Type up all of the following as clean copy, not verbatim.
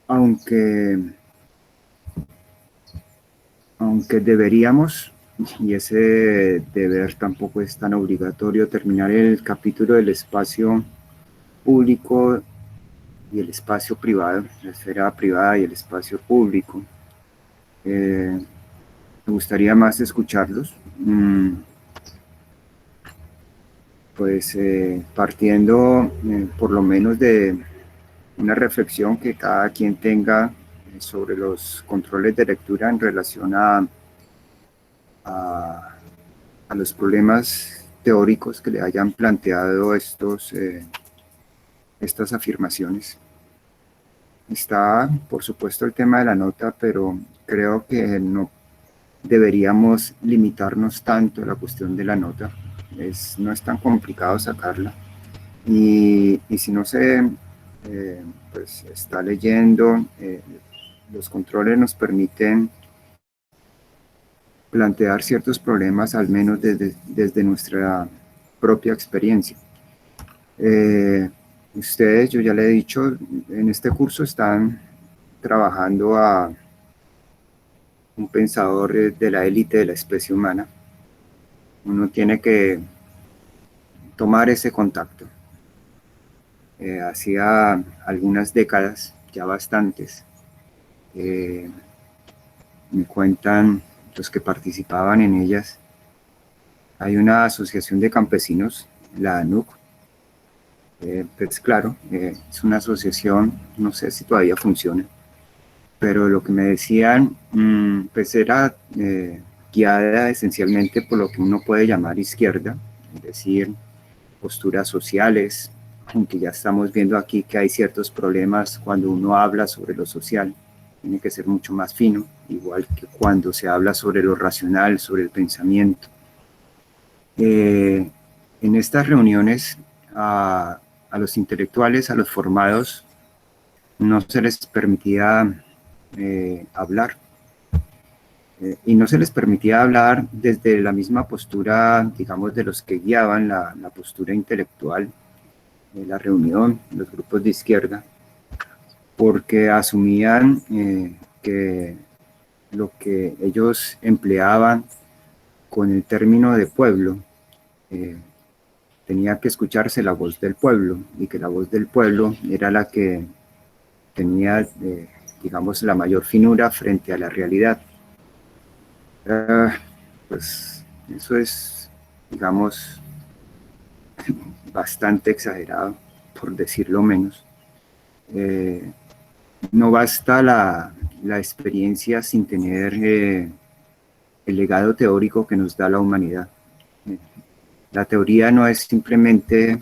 aunque, aunque deberíamos, y ese deber tampoco es tan obligatorio, terminar el capítulo del espacio público y el espacio privado, la esfera privada y el espacio público. Me gustaría más escucharlos, pues partiendo por lo menos de una reflexión que cada quien tenga sobre los controles de lectura en relación a, a los problemas teóricos que le hayan planteado estas afirmaciones. Está, por supuesto, el tema de la nota, pero creo que no deberíamos limitarnos tanto a la cuestión de la nota. No es tan complicado sacarla. Y si no se pues está leyendo, los controles nos permiten plantear ciertos problemas, al menos desde nuestra propia experiencia. Ustedes, yo ya le he dicho, en este curso están trabajando a un pensador de la élite de la especie humana. Uno tiene que tomar ese contacto. Hacía algunas décadas, ya bastantes, me cuentan los que participaban en ellas, hay una asociación de campesinos, la ANUC, pues claro, es una asociación, no sé si todavía funciona, pero lo que me decían, pues era guiada esencialmente por lo que uno puede llamar izquierda, es decir, posturas sociales, aunque ya estamos viendo aquí que hay ciertos problemas cuando uno habla sobre lo social, tiene que ser mucho más fino, igual que cuando se habla sobre lo racional, sobre el pensamiento. En estas reuniones a los intelectuales, a los formados, no se les permitía hablar. Y no se les permitía hablar desde la misma postura, digamos, de los que guiaban la postura intelectual de la reunión, los grupos de izquierda, porque asumían que lo que ellos empleaban con el término de pueblo tenía que escucharse la voz del pueblo, y que la voz del pueblo era la que tenía, digamos, la mayor finura frente a la realidad. Pues eso es, digamos, bastante exagerado, por decirlo menos. No basta la experiencia sin tener el legado teórico que nos da la humanidad. La teoría no es simplemente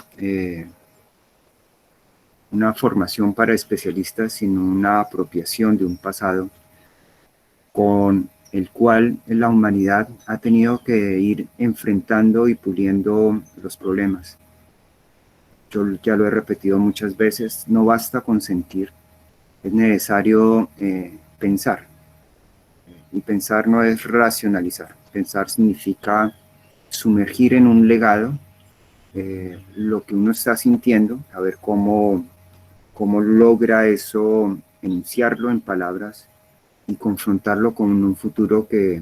una formación para especialistas, sino una apropiación de un pasado con el cual la humanidad ha tenido que ir enfrentando y puliendo los problemas. Yo ya lo he repetido muchas veces, no basta con sentir, es necesario pensar. Y pensar no es racionalizar, pensar significa sumergir en un legado lo que uno está sintiendo, a ver cómo logra eso, enunciarlo en palabras y confrontarlo con un futuro que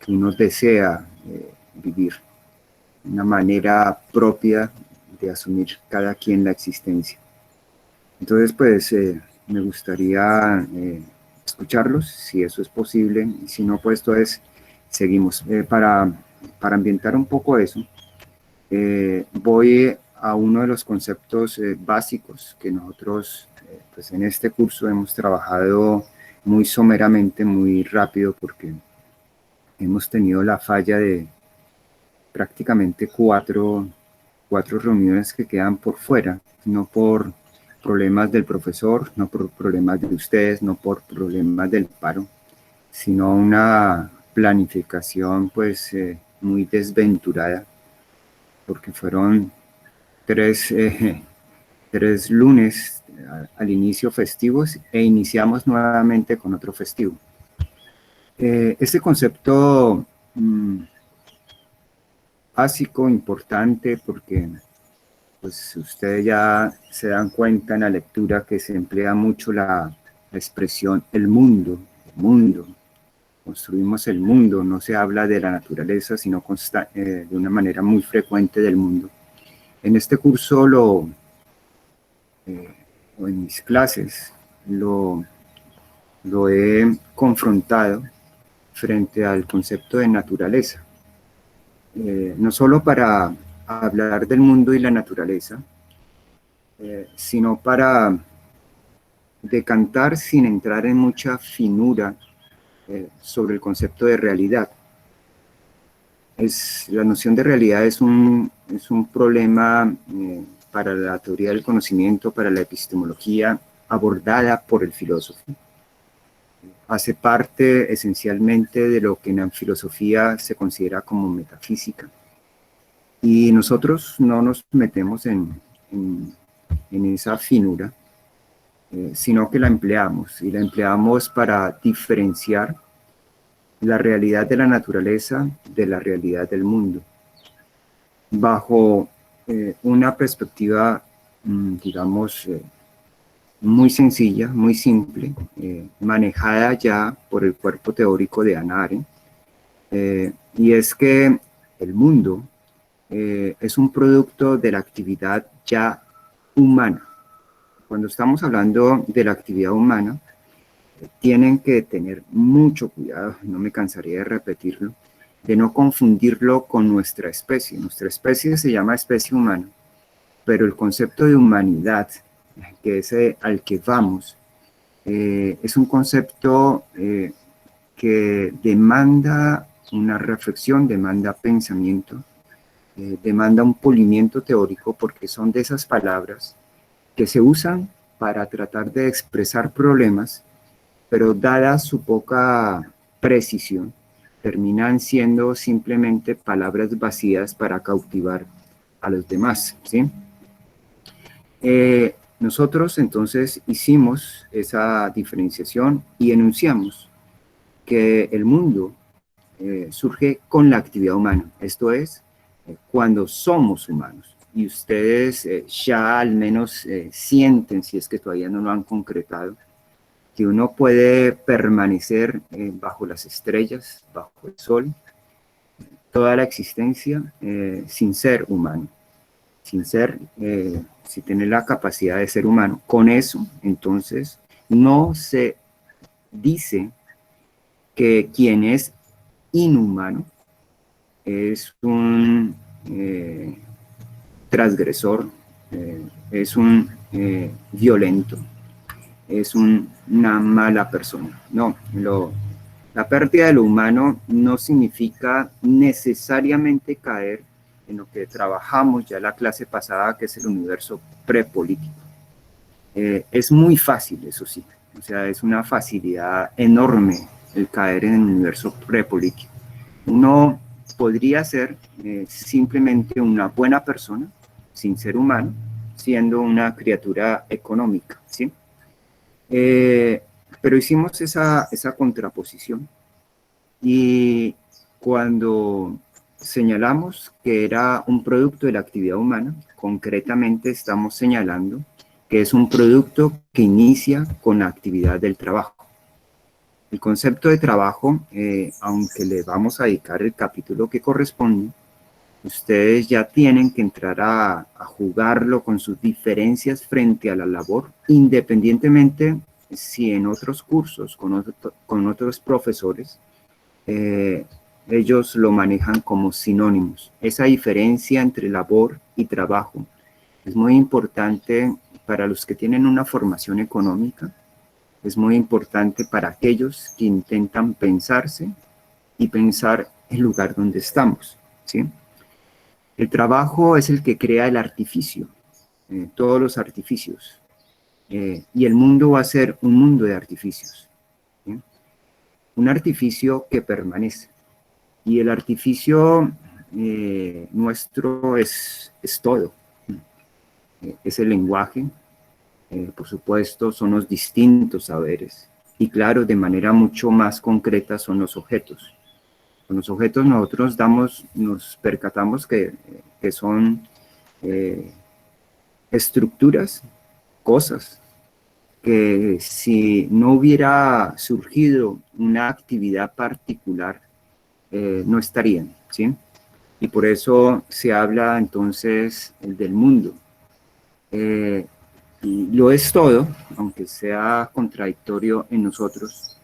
uno desea vivir, una manera propia de asumir cada quien la existencia. Entonces, pues, me gustaría escucharlos, si eso es posible, y si no, pues, entonces seguimos. Para ambientar un poco eso, voy a uno de los conceptos básicos que nosotros, pues, en este curso hemos trabajado muy someramente, muy rápido, porque hemos tenido la falla de prácticamente cuatro reuniones que quedan por fuera, no por problemas del profesor, no por problemas de ustedes, no por problemas del paro, sino una planificación pues muy desventurada, porque fueron tres, tres lunes al inicio festivos e iniciamos nuevamente con otro festivo. Este concepto básico, importante, porque pues ustedes ya se dan cuenta en la lectura que se emplea mucho la expresión el mundo. Construimos el mundo, no se habla de la naturaleza, sino de una manera muy frecuente del mundo. En este curso o en mis clases lo he confrontado frente al concepto de naturaleza. No solo para hablar del mundo y la naturaleza, sino para decantar sin entrar en mucha finura sobre el concepto de realidad. La noción de realidad es un problema para la teoría del conocimiento, para la epistemología, abordada por el filósofo. Hace parte esencialmente de lo que en la filosofía se considera como metafísica. Y nosotros no nos metemos en esa finura, sino que la empleamos, y la empleamos para diferenciar la realidad de la naturaleza de la realidad del mundo, bajo una perspectiva, digamos, muy sencilla, muy simple, manejada ya por el cuerpo teórico de Hannah Arendt, y es que el mundo es un producto de la actividad ya humana. Cuando estamos hablando de la actividad humana, tienen que tener mucho cuidado, no me cansaré de repetirlo, de no confundirlo con nuestra especie. Nuestra especie se llama especie humana, pero el concepto de humanidad, que es al que vamos, es un concepto que demanda una reflexión, demanda pensamiento, demanda un polimiento teórico, porque son de esas palabras que se usan para tratar de expresar problemas, pero dada su poca precisión, terminan siendo simplemente palabras vacías para cautivar a los demás, ¿sí? Nosotros entonces hicimos esa diferenciación y enunciamos que el mundo surge con la actividad humana, esto es, cuando somos humanos. Y ustedes ya al menos sienten, si es que todavía no lo han concretado, que uno puede permanecer bajo las estrellas, bajo el sol, toda la existencia sin ser humano, sin tener la capacidad de ser humano. Con eso, entonces, no se dice que quien es inhumano es un transgresor, es un violento, es una mala persona. No, la pérdida de lo humano no significa necesariamente caer en lo que trabajamos ya la clase pasada, que es el universo prepolítico. Es muy fácil, eso sí, o sea, es una facilidad enorme el caer en el universo prepolítico. Uno podría ser simplemente una buena persona, sin ser humano, siendo una criatura económica, ¿sí? Pero hicimos esa contraposición, y cuando señalamos que era un producto de la actividad humana, concretamente estamos señalando que es un producto que inicia con la actividad del trabajo. El concepto de trabajo, aunque le vamos a dedicar el capítulo que corresponde, ustedes ya tienen que entrar a jugarlo con sus diferencias frente a la labor, independientemente si en otros cursos, con otros profesores, ellos lo manejan como sinónimos. Esa diferencia entre labor y trabajo es muy importante para los que tienen una formación económica, es muy importante para aquellos que intentan pensarse y pensar el lugar donde estamos, ¿sí? El trabajo es el que crea el artificio, todos los artificios, y el mundo va a ser un mundo de artificios, ¿sí? Un artificio que permanece, y el artificio nuestro es todo, es el lenguaje, por supuesto son los distintos saberes, y claro, de manera mucho más concreta son los objetos. Con los objetos nosotros nos percatamos que son estructuras, cosas, que si no hubiera surgido una actividad particular, no estarían, ¿sí? Y por eso se habla entonces del mundo. Y lo es todo, aunque sea contradictorio en nosotros,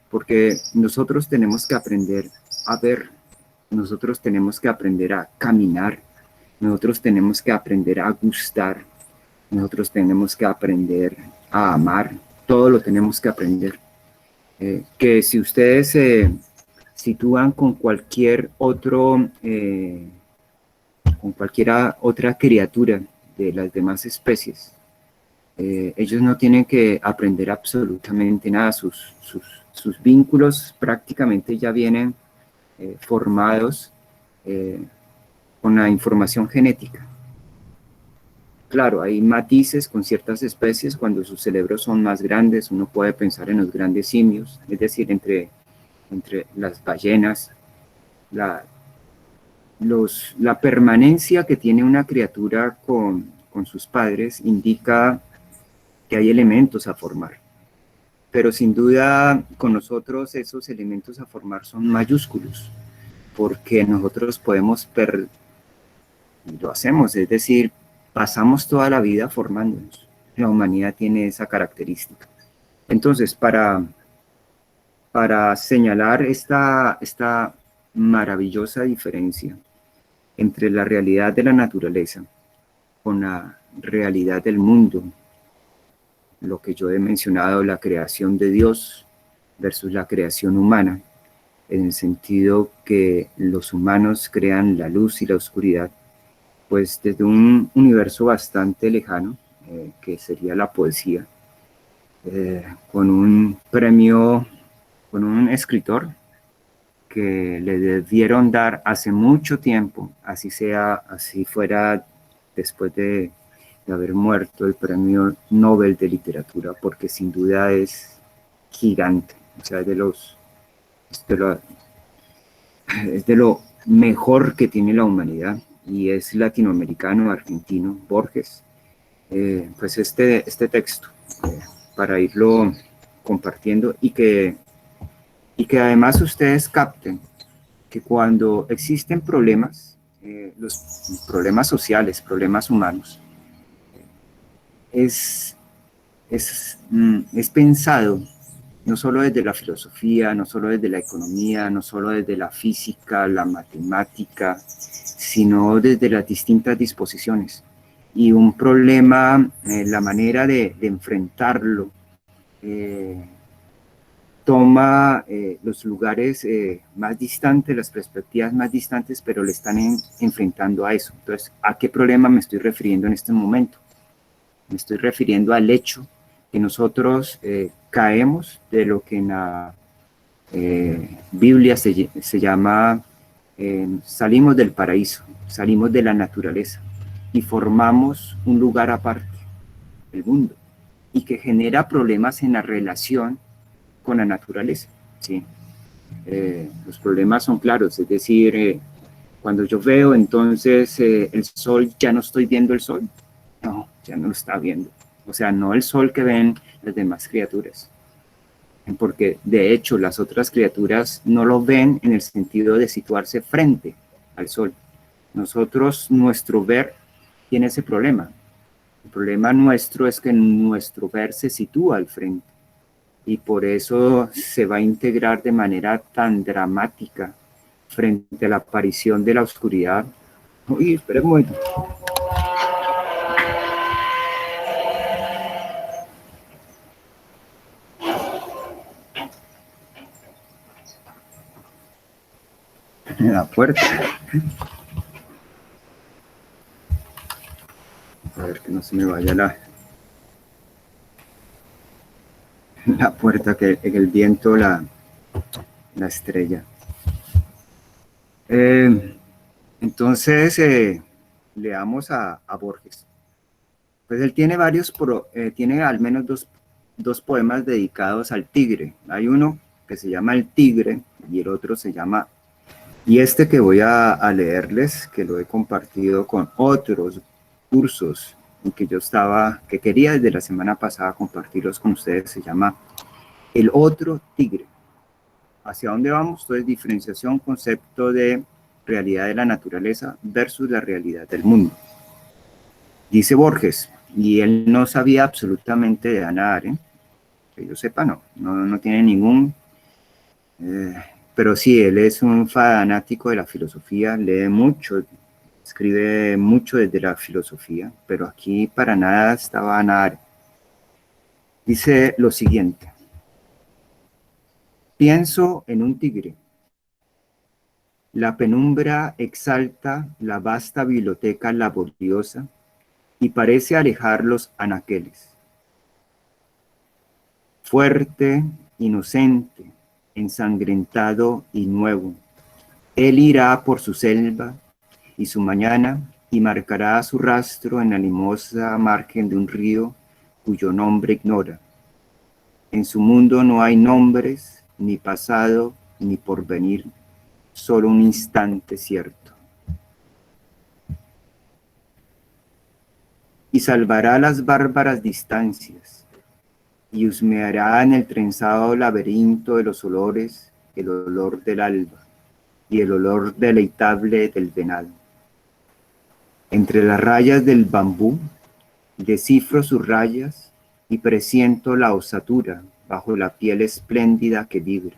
porque nosotros tenemos que aprender a ver, nosotros tenemos que aprender a caminar, nosotros tenemos que aprender a gustar, nosotros tenemos que aprender a amar, todo lo tenemos que aprender. Que si ustedes se sitúan con cualquiera otra criatura de las demás especies, ellos no tienen que aprender absolutamente nada, sus vínculos prácticamente ya vienen formados eh, con la información genética. Claro, hay matices con ciertas especies cuando sus cerebros son más grandes, uno puede pensar en los grandes simios, es decir, entre las ballenas, la, la permanencia que tiene una criatura con sus padres indica que hay elementos a formar. Pero sin duda con nosotros esos elementos a formar son mayúsculos, porque nosotros podemos, lo hacemos, es decir, pasamos toda la vida formándonos. La humanidad tiene esa característica. Entonces, para señalar esta maravillosa diferencia entre la realidad de la naturaleza con la realidad del mundo, lo que yo he mencionado, la creación de Dios versus la creación humana, en el sentido que los humanos crean la luz y la oscuridad, pues desde un universo bastante lejano, que sería la poesía, con un premio, con un escritor que le debieron dar hace mucho tiempo, así fuera después de haber muerto, el premio Nobel de Literatura, porque sin duda es gigante, o sea, es de lo mejor que tiene la humanidad, y es latinoamericano, argentino, Borges. Pues este texto, para irlo compartiendo y que además ustedes capten que cuando existen problemas, los problemas sociales, problemas humanos, es, es pensado no solo desde la filosofía, no solo desde la economía, no solo desde la física, la matemática, sino desde las distintas disposiciones. Y un problema, la manera de enfrentarlo, eh, toma los lugares más distantes, las perspectivas más distantes, pero le están enfrentando a eso. Entonces, ¿a qué problema me estoy refiriendo en este momento? Me estoy refiriendo al hecho que nosotros caemos de lo que en la Biblia se llama salimos del paraíso, salimos de la naturaleza y formamos un lugar aparte, el mundo, y que genera problemas en la relación con la naturaleza, ¿sí? Los problemas son claros, es decir, cuando yo veo entonces el sol, ya no estoy viendo el sol, no, ya no lo está viendo, o sea, no el sol que ven las demás criaturas, porque de hecho las otras criaturas no lo ven en el sentido de situarse frente al sol. Nosotros, nuestro ver tiene ese problema. El problema nuestro es que nuestro ver se sitúa al frente y por eso se va a integrar de manera tan dramática frente a la aparición de la oscuridad. Uy, espera un momento. La puerta. A ver que no se me vaya la puerta, que en el viento la estrella. Entonces, leamos a Borges. Pues él tiene tiene al menos dos poemas dedicados al tigre. Hay uno que se llama El Tigre y el otro se llama, y que voy a leerles, que lo he compartido con otros cursos y que quería desde la semana pasada compartirlos con ustedes, se llama El otro tigre. ¿Hacia dónde vamos? Entonces, diferenciación, concepto de realidad de la naturaleza versus la realidad del mundo. Dice Borges, y él no sabía absolutamente de Hannah Arendt, que yo sepa, no tiene ningún... pero sí, él es un fanático de la filosofía, lee mucho, escribe mucho desde la filosofía, pero aquí para nada estaba Hannah Arendt. Dice lo siguiente: pienso en un tigre. La penumbra exalta la vasta biblioteca laboriosa y parece alejar los anaqueles. Fuerte, inocente, ensangrentado y nuevo, él irá por su selva y su mañana y marcará su rastro en la limosa margen de un río cuyo nombre ignora. En su mundo no hay nombres, ni pasado, ni porvenir, solo un instante cierto. Y salvará las bárbaras distancias, y husmeará en el trenzado laberinto de los olores el olor del alba y el olor deleitable del venado. Entre las rayas del bambú, descifro sus rayas y presiento la osatura bajo la piel espléndida que vibra.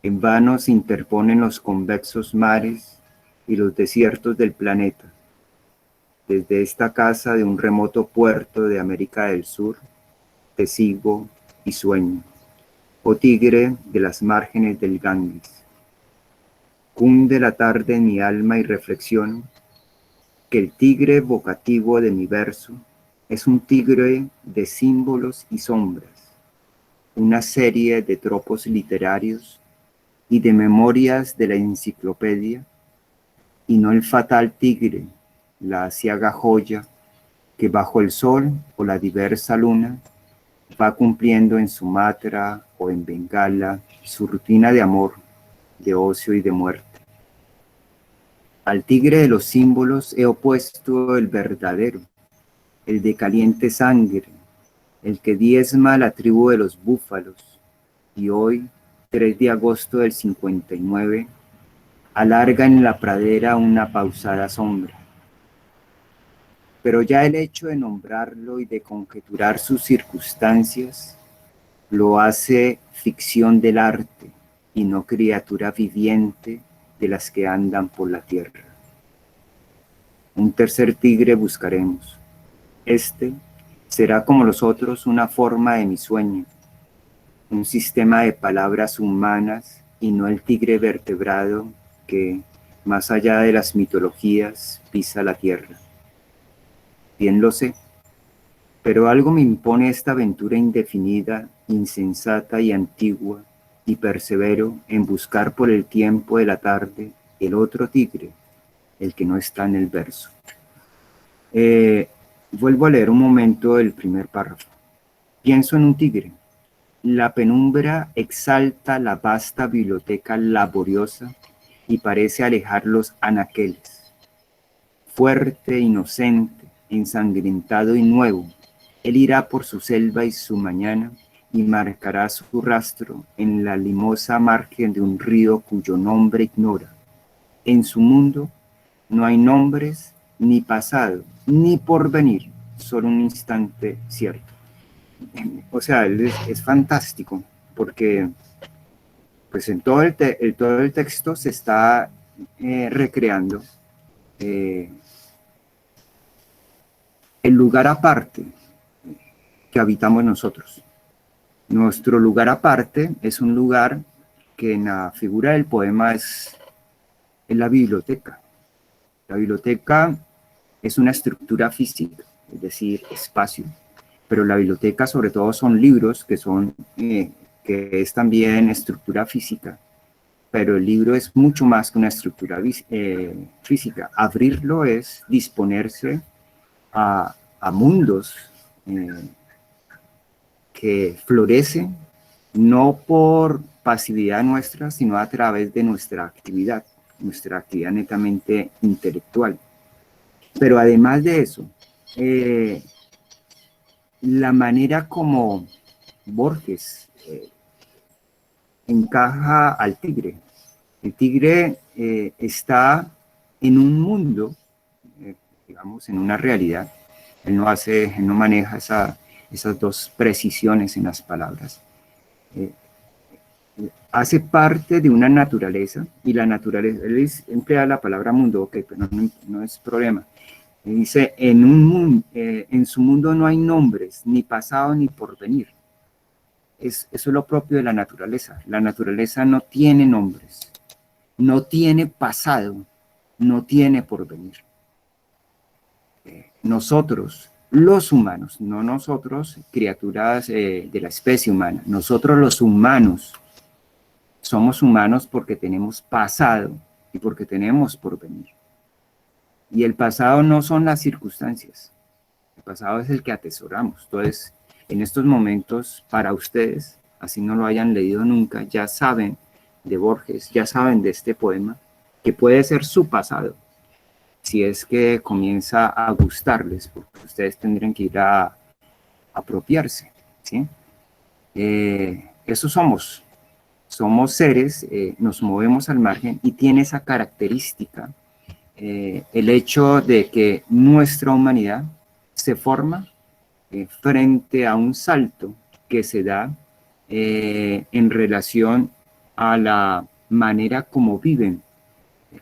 En vano se interponen los convexos mares y los desiertos del planeta. Desde esta casa de un remoto puerto de América del Sur, te sigo y sueño, oh tigre de las márgenes del Ganges. Cunde la tarde en mi alma y reflexiono que el tigre vocativo de mi verso es un tigre de símbolos y sombras, una serie de tropos literarios y de memorias de la enciclopedia, y no el fatal tigre, la aciaga joya, que bajo el sol o la diversa luna va cumpliendo en Sumatra o en Bengala su rutina de amor, de ocio y de muerte. Al tigre de los símbolos he opuesto el verdadero, el de caliente sangre, el que diezma la tribu de los búfalos, y hoy, 3 de agosto del 59, alarga en la pradera una pausada sombra. Pero ya el hecho de nombrarlo y de conjeturar sus circunstancias lo hace ficción del arte y no criatura viviente de las que andan por la tierra. Un tercer tigre buscaremos. Este será como los otros una forma de mi sueño, un sistema de palabras humanas y no el tigre vertebrado que, más allá de las mitologías, pisa la tierra. Bien lo sé, pero algo me impone esta aventura indefinida, insensata y antigua, y persevero en buscar por el tiempo de la tarde el otro tigre, el que no está en el verso. Vuelvo a leer un momento el primer párrafo. Pienso en un tigre. La penumbra exalta la vasta biblioteca laboriosa y parece alejar los anaqueles. Fuerte, inocente, ensangrentado y nuevo, él irá por su selva y su mañana y marcará su rastro en la limosa margen de un río cuyo nombre ignora. En su mundo no hay nombres, ni pasado, ni porvenir, solo un instante cierto. O sea, es fantástico, porque pues en todo el texto se está recreando el lugar aparte que habitamos nosotros. Nuestro lugar aparte es un lugar que en la figura del poema es la biblioteca. La biblioteca es una estructura física, es decir, espacio, pero la biblioteca sobre todo son libros que es también estructura física, pero el libro es mucho más que una estructura física. Abrirlo es disponerse a mundos que florecen no por pasividad nuestra, sino a través de nuestra actividad netamente intelectual. Pero además de eso, la manera como Borges encaja al tigre. El tigre está en un mundo, digamos, en una realidad. Él no maneja esas dos precisiones en las palabras. Hace parte de una naturaleza, y la naturaleza, él emplea la palabra mundo, ok, pero no es problema. Dice, en su mundo no hay nombres, ni pasado ni porvenir. Eso es lo propio de la naturaleza. La naturaleza no tiene nombres, no tiene pasado, no tiene porvenir. Nosotros, los humanos, no nosotros, criaturas de la especie humana, nosotros los humanos, somos humanos porque tenemos pasado y porque tenemos porvenir. Y el pasado no son las circunstancias, el pasado es el que atesoramos. Entonces, en estos momentos, para ustedes, así no lo hayan leído nunca, ya saben de Borges, ya saben de este poema, que puede ser su pasado, si es que comienza a gustarles, porque ustedes tendrían que ir a apropiarse, ¿sí? Eso somos seres, nos movemos al margen y tiene esa característica, el hecho de que nuestra humanidad se forma frente a un salto que se da en relación a la manera como viven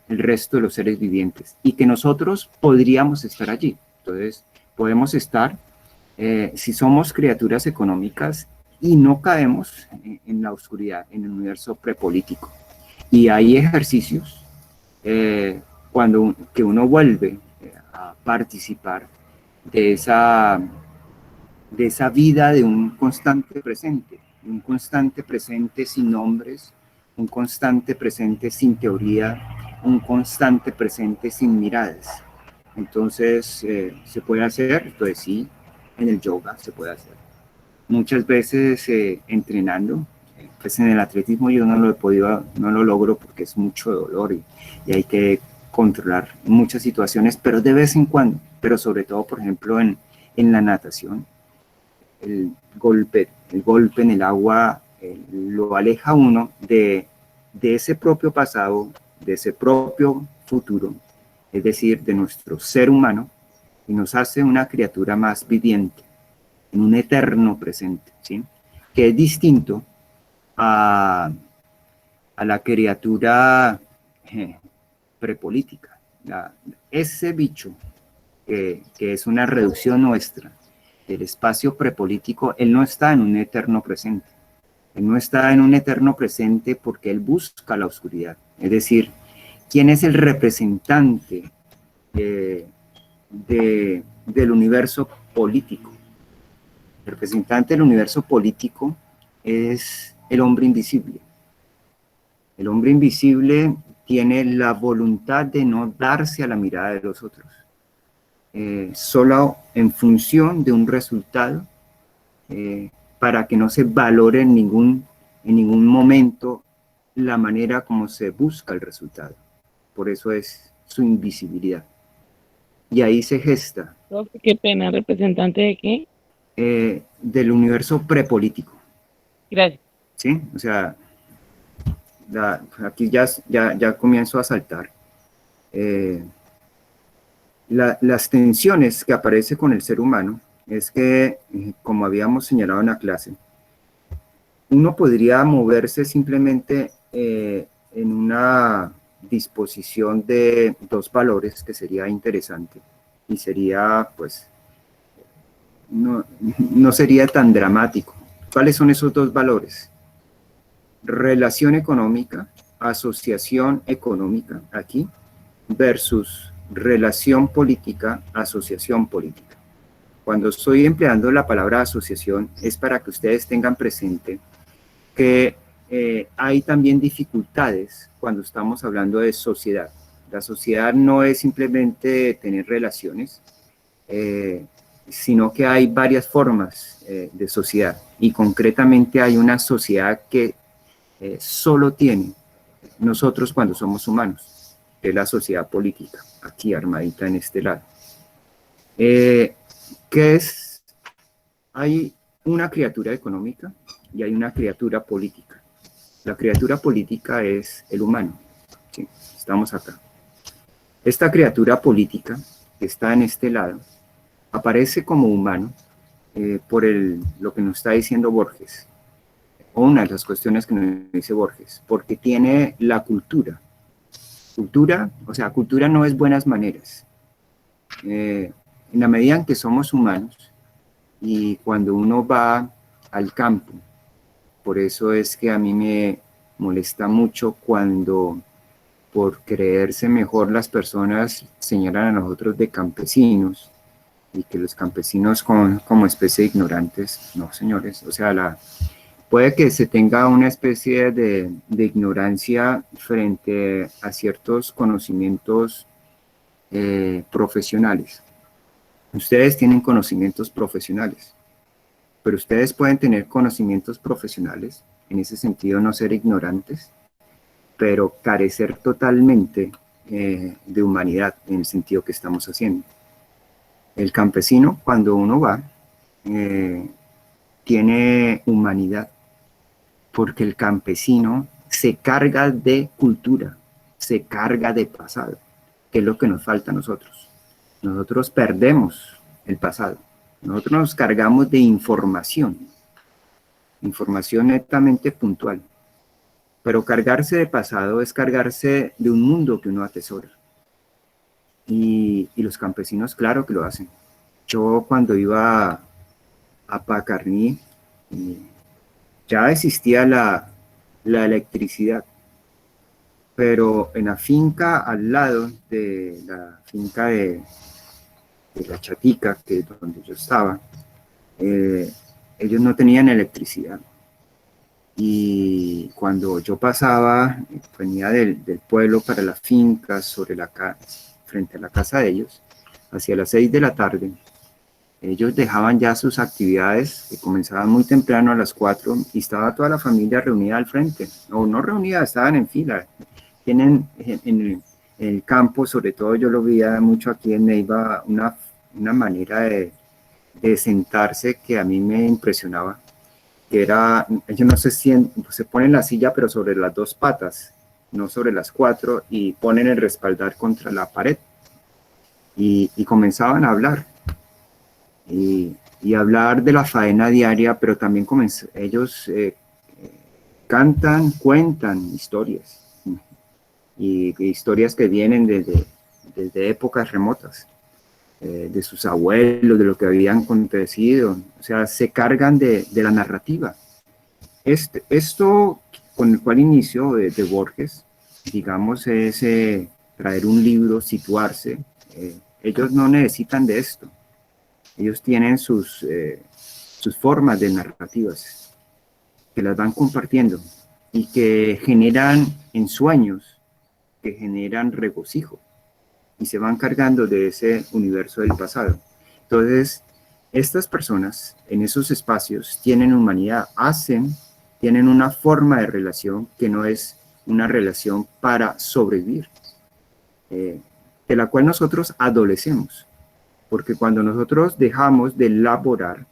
el resto de los seres vivientes y que nosotros podríamos estar allí. Entonces, podemos estar, si somos criaturas económicas y no caemos en la oscuridad, en el universo prepolítico. Y hay ejercicios que uno vuelve a participar de esa vida de un constante presente sin nombres, un constante presente sin teoría, un constante presente sin miradas. Entonces, ¿se puede hacer? Pues sí, en el yoga se puede hacer. Muchas veces entrenando, pues en el atletismo yo no lo he podido, no lo logro porque es mucho dolor y hay que controlar muchas situaciones, pero de vez en cuando, pero sobre todo, por ejemplo, en la natación, el golpe en el agua lo aleja uno de ese propio pasado, de ese propio futuro, es decir, de nuestro ser humano, y nos hace una criatura más viviente, en un eterno presente, ¿sí? Que es distinto a la criatura prepolítica. Ese bicho que es una reducción nuestra del espacio prepolítico, él no está en un eterno presente. Él no está en un eterno presente porque él busca la oscuridad. Es decir, ¿quién es el representante del universo político? El representante del universo político es el hombre invisible. El hombre invisible tiene la voluntad de no darse a la mirada de los otros. Solo en función de un resultado, para que no se valore en ningún momento la manera como se busca el resultado. Por eso es su invisibilidad. Y ahí se gesta. Qué pena, ¿representante de qué? Del universo prepolítico. Gracias. ¿Sí? O sea, aquí ya comienzo a saltar. Las tensiones que aparece con el ser humano es que, como habíamos señalado en la clase, uno podría moverse simplemente en una disposición de dos valores que sería interesante y sería, pues, no sería tan dramático. ¿Cuáles son esos dos valores? Relación económica, asociación económica, aquí, versus relación política, asociación política. Cuando estoy empleando la palabra asociación es para que ustedes tengan presente que hay también dificultades cuando estamos hablando de sociedad. La sociedad no es simplemente tener relaciones, sino que hay varias formas de sociedad y concretamente hay una sociedad que solo tiene nosotros cuando somos humanos, que es la sociedad política, aquí armadita en este lado. ¿Qué es? Hay una criatura económica y hay una criatura política. La criatura política es el humano. Sí, estamos acá. Esta criatura política que está en este lado aparece como humano por lo que nos está diciendo Borges, o una de las cuestiones que nos dice Borges, porque tiene la cultura. Cultura, o sea, cultura no es buenas maneras. En la medida en que somos humanos y cuando uno va al campo, por eso es que a mí me molesta mucho cuando por creerse mejor las personas señalan a nosotros de campesinos y que los campesinos como especie de ignorantes. No, señores, o sea, puede que se tenga una especie de ignorancia frente a ciertos conocimientos profesionales. Ustedes tienen conocimientos profesionales, pero ustedes pueden tener conocimientos profesionales, en ese sentido no ser ignorantes, pero carecer totalmente de humanidad en el sentido que estamos haciendo. El campesino, cuando uno va, tiene humanidad, porque el campesino se carga de cultura, se carga de pasado, que es lo que nos falta a nosotros. Nosotros perdemos el pasado, nosotros nos cargamos de información netamente puntual, pero cargarse de pasado es cargarse de un mundo que uno atesora. Y los campesinos, claro que lo hacen. Yo cuando iba a Pacarní, ya existía la electricidad, pero en la finca al lado de la finca de la Chatica, que es donde yo estaba, ellos no tenían electricidad. Y cuando yo pasaba, venía del pueblo para la finca, frente a la casa de ellos, hacia las 6 de la tarde, ellos dejaban ya sus actividades, que comenzaban muy temprano a las 4, y estaba toda la familia reunida al frente, o no reunida, estaban en fila. Tienen en el campo, sobre todo yo lo veía mucho aquí en Neiva, una manera de sentarse que a mí me impresionaba, que era, ellos no se ponen la silla, pero sobre las dos patas, no sobre las cuatro, y ponen el respaldar contra la pared, y comenzaban a hablar, y hablar de la faena diaria, pero también ellos cantan, cuentan historias, y historias que vienen desde épocas remotas, de sus abuelos, de lo que habían acontecido, o sea, se cargan de la narrativa. Esto con el cual inició de Borges, digamos, es traer un libro, situarse. Ellos no necesitan de esto. Ellos tienen sus formas de narrativas que las van compartiendo y que generan ensueños, que generan regocijo y se van cargando de ese universo del pasado. Entonces, estas personas en esos espacios tienen humanidad, tienen una forma de relación que no es una relación para sobrevivir, de la cual nosotros adolecemos, porque cuando nosotros dejamos de laborar,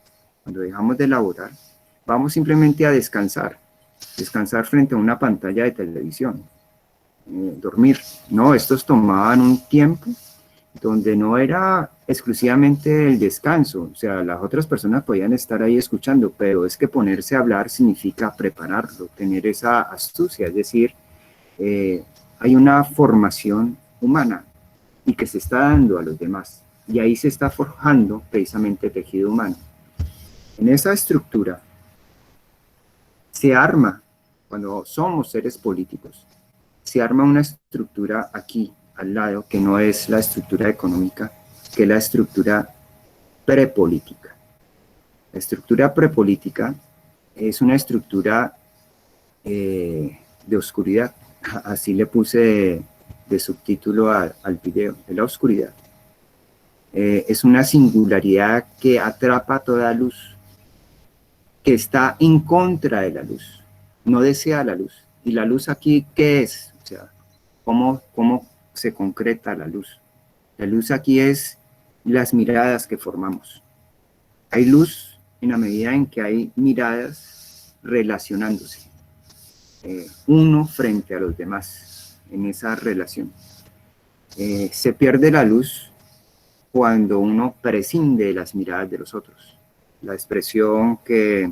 vamos simplemente a descansar frente a una pantalla de televisión, dormir. No, estos tomaban un tiempo donde no era exclusivamente el descanso, o sea, las otras personas podían estar ahí escuchando, pero es que ponerse a hablar significa prepararlo, tener esa astucia, es decir, hay una formación humana y que se está dando a los demás, y ahí se está forjando precisamente el tejido humano. En esa estructura se arma, cuando somos seres políticos, se arma una estructura aquí, al lado, que no es la estructura económica, que es la estructura prepolítica. La estructura prepolítica es una estructura de oscuridad. Así le puse de subtítulo al video, de la oscuridad. Es una singularidad que atrapa toda luz, que está en contra de la luz, no desea la luz. ¿Y la luz aquí qué es? O sea, ¿cómo se concreta la luz? La luz aquí es las miradas que formamos. Hay luz en la medida en que hay miradas relacionándose, uno frente a los demás, en esa relación. Se pierde la luz cuando uno prescinde de las miradas de los otros. La expresión que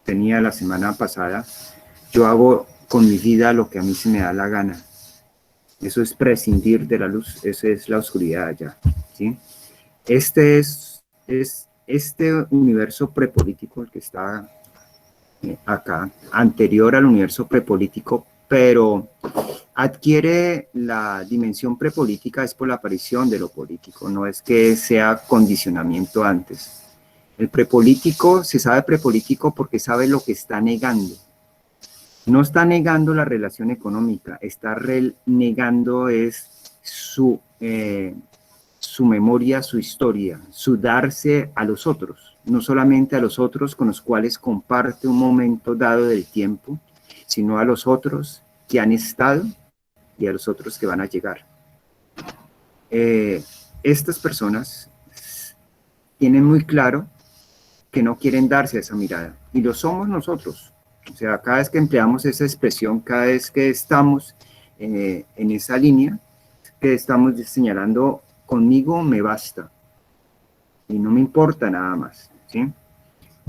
tenía la semana pasada, yo hago con mi vida lo que a mí se me da la gana. Eso es prescindir de la luz, esa es la oscuridad allá, ¿sí? Este es este universo prepolítico, el que está acá, anterior al universo prepolítico, pero adquiere la dimensión prepolítica es por la aparición de lo político, no es que sea condicionamiento antes. El prepolítico se sabe prepolítico porque sabe lo que está negando. No está negando la relación económica, está negando es su memoria, su historia, su darse a los otros, no solamente a los otros con los cuales comparte un momento dado del tiempo, sino a los otros que han estado y a los otros que van a llegar. Estas personas tienen muy claro que no quieren darse esa mirada, y lo somos nosotros. O sea, cada vez que empleamos esa expresión, cada vez que estamos en esa línea, que estamos señalando, conmigo me basta, y no me importa nada más, ¿sí?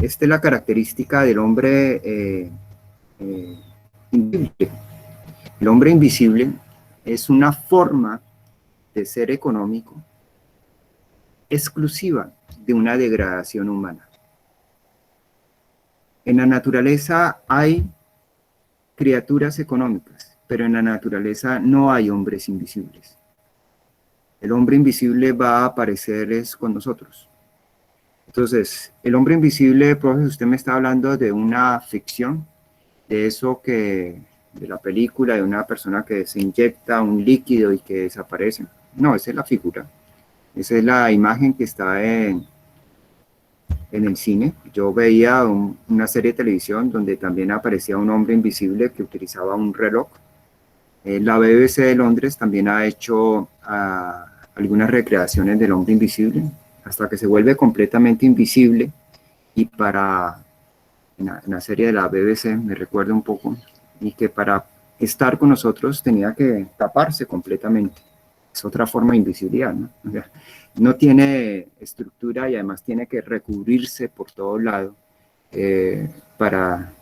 Esta es la característica del hombre invisible. El hombre invisible es una forma de ser económico exclusiva de una degradación humana. En la naturaleza hay criaturas económicas, pero en la naturaleza no hay hombres invisibles. El hombre invisible va a aparecer es con nosotros. Entonces, el hombre invisible, profe, usted me está hablando de una ficción, de eso que, de la película, de una persona que se inyecta un líquido y que desaparece. No, esa es la figura. Esa es la imagen que está en el cine. Yo veía una serie de televisión donde también aparecía un hombre invisible que utilizaba un reloj. La BBC de Londres también ha hecho algunas recreaciones del hombre invisible, hasta que se vuelve completamente invisible, y en la serie de la BBC, me recuerda un poco, y que para estar con nosotros tenía que taparse completamente. Es otra forma de invisibilidad, ¿no? O sea, no tiene estructura y además tiene que recubrirse por todo lado para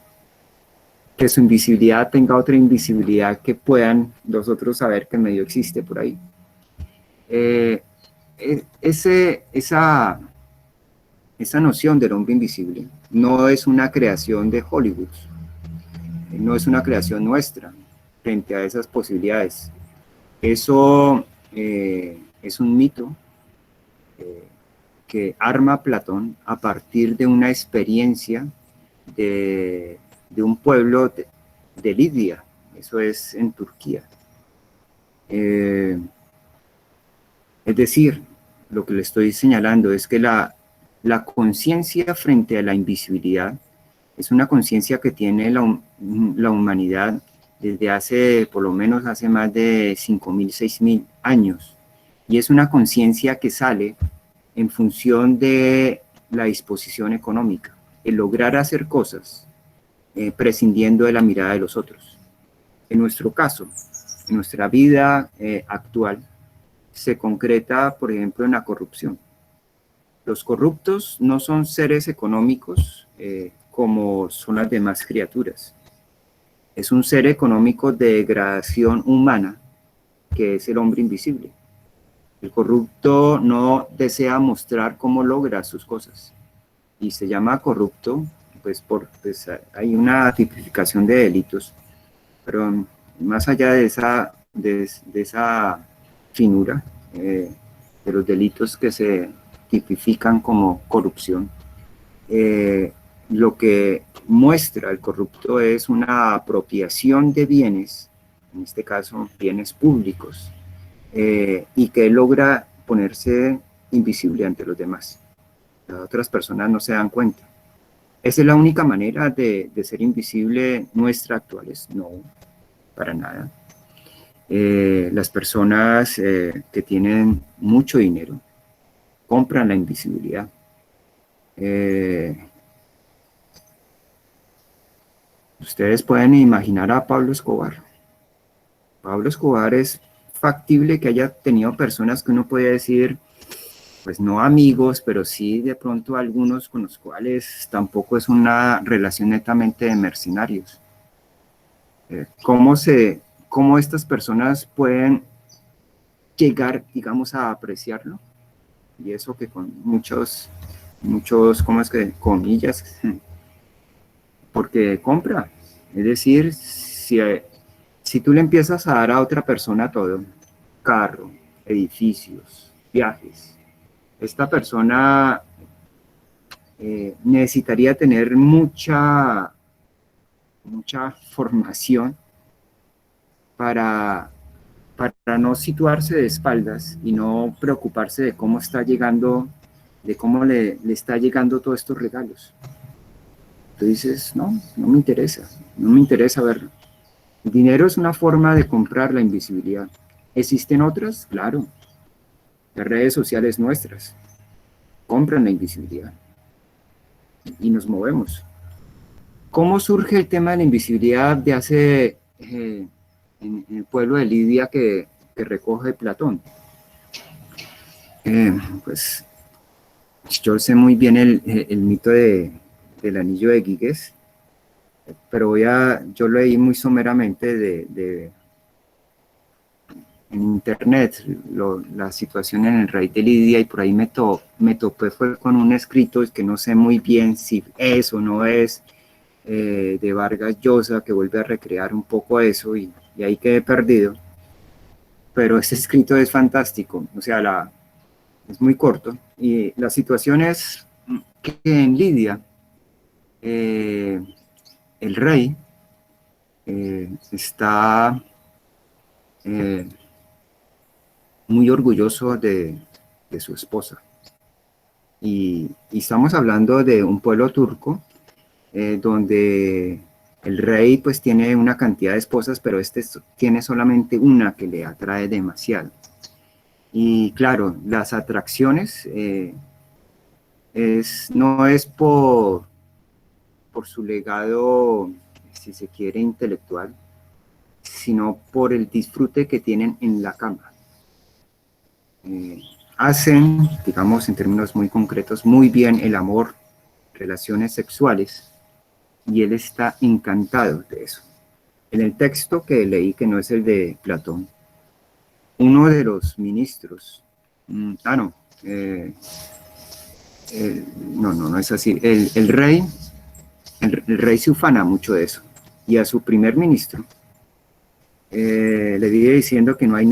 que su invisibilidad tenga otra invisibilidad que puedan los otros saber que el medio existe por ahí. Esa noción del hombre invisible no es una creación de Hollywood, no es una creación nuestra frente a esas posibilidades. Eso es un mito que arma Platón a partir de una experiencia de un pueblo de Lidia, eso es en Turquía. Es decir, lo que le estoy señalando es que la conciencia frente a la invisibilidad es una conciencia que tiene la humanidad desde hace, por lo menos hace más de 5.000, 6.000 años. Y es una conciencia que sale en función de la disposición económica, el lograr hacer cosas prescindiendo de la mirada de los otros. En nuestro caso, en nuestra vida actual, se concreta, por ejemplo, en la corrupción. Los corruptos no son seres económicos como son las demás criaturas. Es un ser económico de degradación humana, que es el hombre invisible. El corrupto no desea mostrar cómo logra sus cosas, y se llama corrupto, pues hay una tipificación de delitos, pero más allá de esa finura de los delitos que se tipifican como corrupción, lo que muestra el corrupto es una apropiación de bienes, en este caso bienes públicos, y que logra ponerse invisible ante los demás. Las otras personas no se dan cuenta. ¿Esa es la única manera de ser invisible nuestra actual? No, para nada. Las personas que tienen mucho dinero, compran la invisibilidad. Ustedes pueden imaginar a Pablo Escobar. Pablo Escobar es factible que haya tenido personas que uno puede decir, pues no amigos, pero sí de pronto algunos con los cuales tampoco es una relación netamente de mercenarios. ¿Cómo estas personas pueden llegar, digamos, a apreciarlo? Y eso que con muchos, ¿cómo es que? Comillas, porque compra. Es decir, si tú le empiezas a dar a otra persona todo, carro, edificios, viajes, esta persona necesitaría tener mucha formación para, para no situarse de espaldas y no preocuparse de cómo está llegando, de cómo le está llegando todos estos regalos. Tú dices, no, no me interesa verlo. El dinero es una forma de comprar la invisibilidad. ¿Existen otras? Claro. Las redes sociales nuestras compran la invisibilidad y nos movemos. ¿Cómo surge el tema de la invisibilidad de hace en el pueblo de Lidia que recoge Platón? Pues yo sé muy bien el mito del anillo de Giges, pero yo lo leí muy someramente en internet, la situación en el rey de Lidia, y por ahí me topé fue con un escrito que no sé muy bien si es o no es, de Vargas Llosa, que vuelve a recrear un poco eso, y ahí quedé perdido. Pero ese escrito es fantástico, o sea, es muy corto, y la situación es que en Lidia, eh, el rey está muy orgulloso de su esposa. Y estamos hablando de un pueblo turco donde el rey pues tiene una cantidad de esposas, pero tiene solamente una que le atrae demasiado. Y claro, las atracciones no es por su legado, si se quiere, intelectual, sino por el disfrute que tienen en la cama. Hacen, digamos en términos muy concretos, muy bien el amor, relaciones sexuales, y él está encantado de eso. En el texto que leí, que no es el de Platón, uno de los ministros, no, no es así, el rey se ufana mucho de eso, y a su primer ministro le vive diciendo que no hay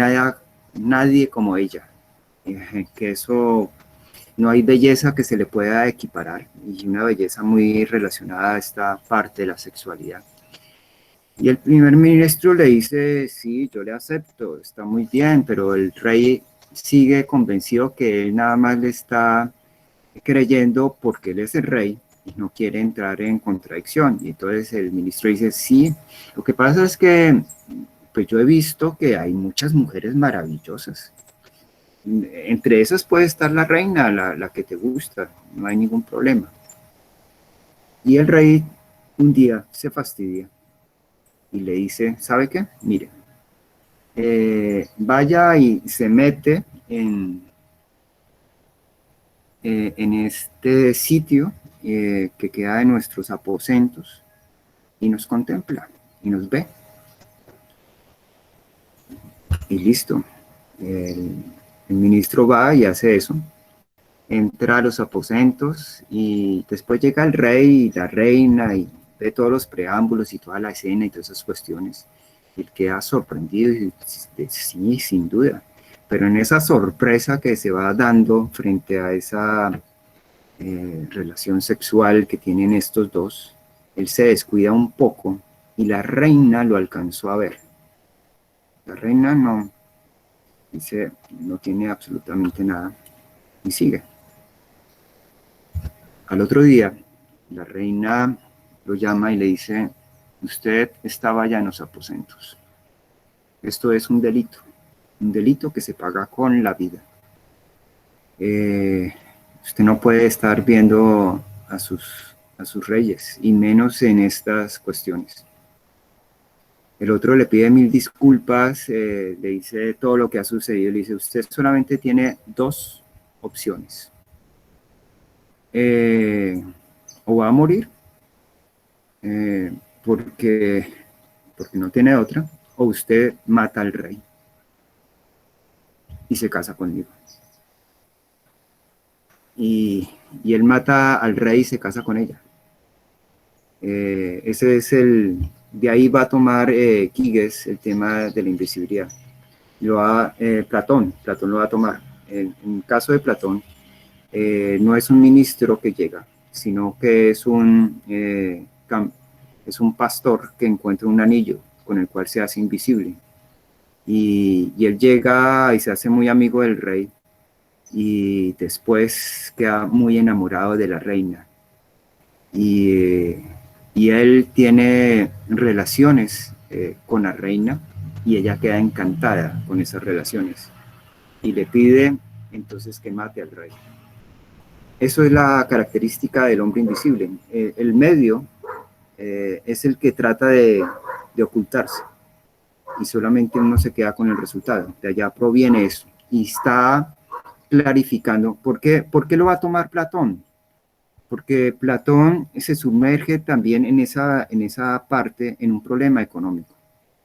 nadie como ella, que eso no hay belleza que se le pueda equiparar, y una belleza muy relacionada a esta parte de la sexualidad. Y el primer ministro le dice, sí, yo le acepto, está muy bien, pero el rey sigue convencido que él nada más le está creyendo porque él es el rey y no quiere entrar en contradicción. Y entonces el ministro dice, sí, lo que pasa es que pues yo he visto que hay muchas mujeres maravillosas. Entre esas puede estar la reina, la que te gusta, no hay ningún problema. Y el rey un día se fastidia y le dice, ¿sabe qué? Mire, vaya y se mete en este sitio que queda en nuestros aposentos y nos contempla y nos ve. Y listo. El ministro va y hace eso. Entra a los aposentos y después llega el rey y la reina y ve todos los preámbulos y toda la escena y todas esas cuestiones. Y él queda sorprendido y dice, sí, sin duda. Pero en esa sorpresa que se va dando frente a esa relación sexual que tienen estos dos, él se descuida un poco y la reina lo alcanzó a ver. La reina no, dice, no tiene absolutamente nada y sigue. Al otro día, la reina lo llama y le dice, usted estaba ya en los aposentos. Esto es un delito que se paga con la vida. Usted no puede estar viendo a sus reyes, y menos en estas cuestiones. El otro le pide mil disculpas, le dice todo lo que ha sucedido, le dice, usted solamente tiene dos opciones. O va a morir, porque no tiene otra, o usted mata al rey y se casa conmigo. Y él mata al rey y se casa con ella. Ese es de ahí va a tomar Giges el tema de la invisibilidad. Platón lo va a tomar. En el caso de Platón, no es un ministro que llega, sino que es un pastor que encuentra un anillo con el cual se hace invisible. Y él llega y se hace muy amigo del rey, y después queda muy enamorado de la reina. Y él tiene relaciones con la reina, y ella queda encantada con esas relaciones y le pide entonces que mate al rey. Eso es la característica del hombre invisible. El medio es el que trata de ocultarse, y solamente uno se queda con el resultado. De allá proviene eso, y está clarificando. ¿Por qué lo va a tomar Platón? Porque Platón se sumerge también en esa parte, en un problema económico,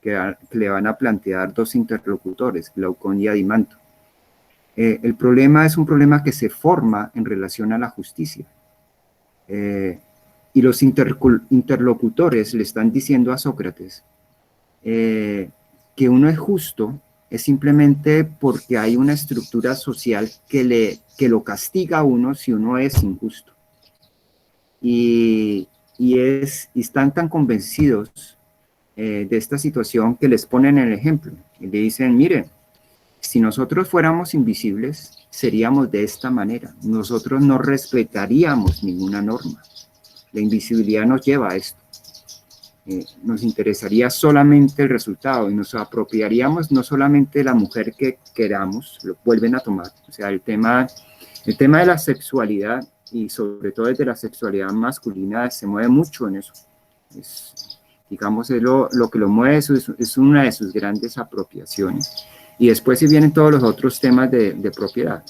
que le van a plantear dos interlocutores, Glaucón y Adimanto. El problema es un problema que se forma en relación a la justicia. Y los interlocutores le están diciendo a Sócrates que uno es justo es simplemente porque hay una estructura social que lo castiga a uno si uno es injusto. Y están tan convencidos de esta situación que les ponen el ejemplo y le dicen, mire, si nosotros fuéramos invisibles, seríamos de esta manera. Nosotros no respetaríamos ninguna norma. La invisibilidad nos lleva a esto. Nos interesaría solamente el resultado, y nos apropiaríamos no solamente de la mujer que queramos, lo vuelven a tomar. O sea, el tema de la sexualidad, y sobre todo desde la sexualidad masculina, se mueve mucho en eso. Digamos, es lo que lo mueve, es una de sus grandes apropiaciones. Y después sí vienen todos los otros temas de propiedad.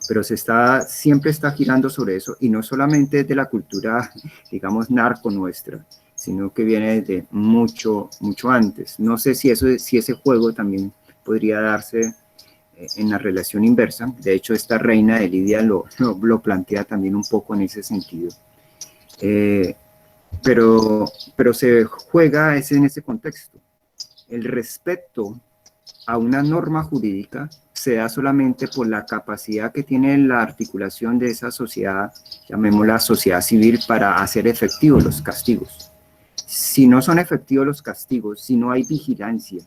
Pero siempre está girando sobre eso, y no solamente de la cultura, digamos, narco nuestra, sino que viene desde mucho, mucho antes. No sé si ese juego también podría darse en la relación inversa. De hecho, esta reina de Lidia lo plantea también un poco en ese sentido. Pero se juega en ese contexto. El respeto a una norma jurídica se da solamente por la capacidad que tiene la articulación de esa sociedad, llamémosla sociedad civil, para hacer efectivos los castigos. Si no son efectivos los castigos, si no hay vigilancia,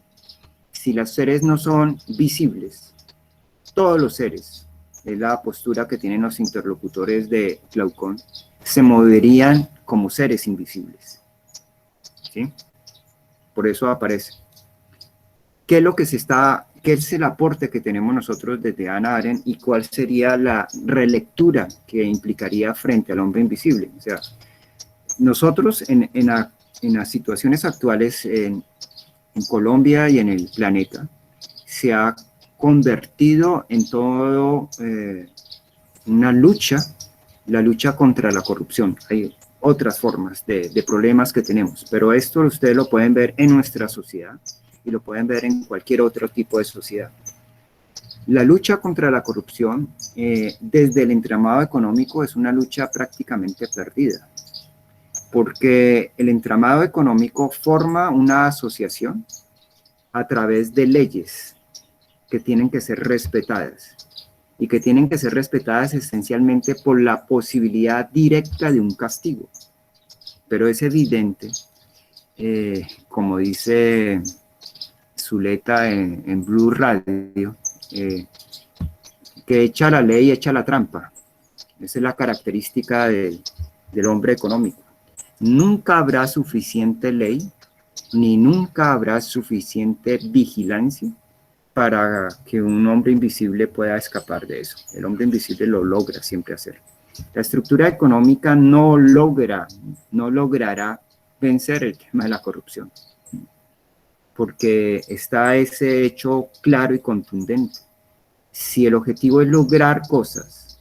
si los seres no son visibles, todos los seres, es la postura que tienen los interlocutores de Glaucón, se moverían como seres invisibles. ¿Sí? Por eso aparece. ¿Qué es el aporte que tenemos nosotros desde Hannah Arendt, y cuál sería la relectura que implicaría frente al hombre invisible? O sea, nosotros en las situaciones actuales en Colombia y en el planeta, se ha convertido en todo una lucha, la lucha contra la corrupción. Hay otras formas de problemas que tenemos, pero esto ustedes lo pueden ver en nuestra sociedad, y lo pueden ver en cualquier otro tipo de sociedad. La lucha contra la corrupción desde el entramado económico es una lucha prácticamente perdida, porque el entramado económico forma una asociación a través de leyes que tienen que ser respetadas, y que tienen que ser respetadas esencialmente por la posibilidad directa de un castigo. Pero es evidente, como dice Zuleta en Blue Radio, que echa la ley, echa la trampa. Esa es la característica del hombre económico. Nunca habrá suficiente ley, ni nunca habrá suficiente vigilancia para que un hombre invisible pueda escapar de eso. El hombre invisible lo logra siempre hacer. La estructura económica no logrará vencer el tema de la corrupción, porque está ese hecho claro y contundente. Si el objetivo es lograr cosas,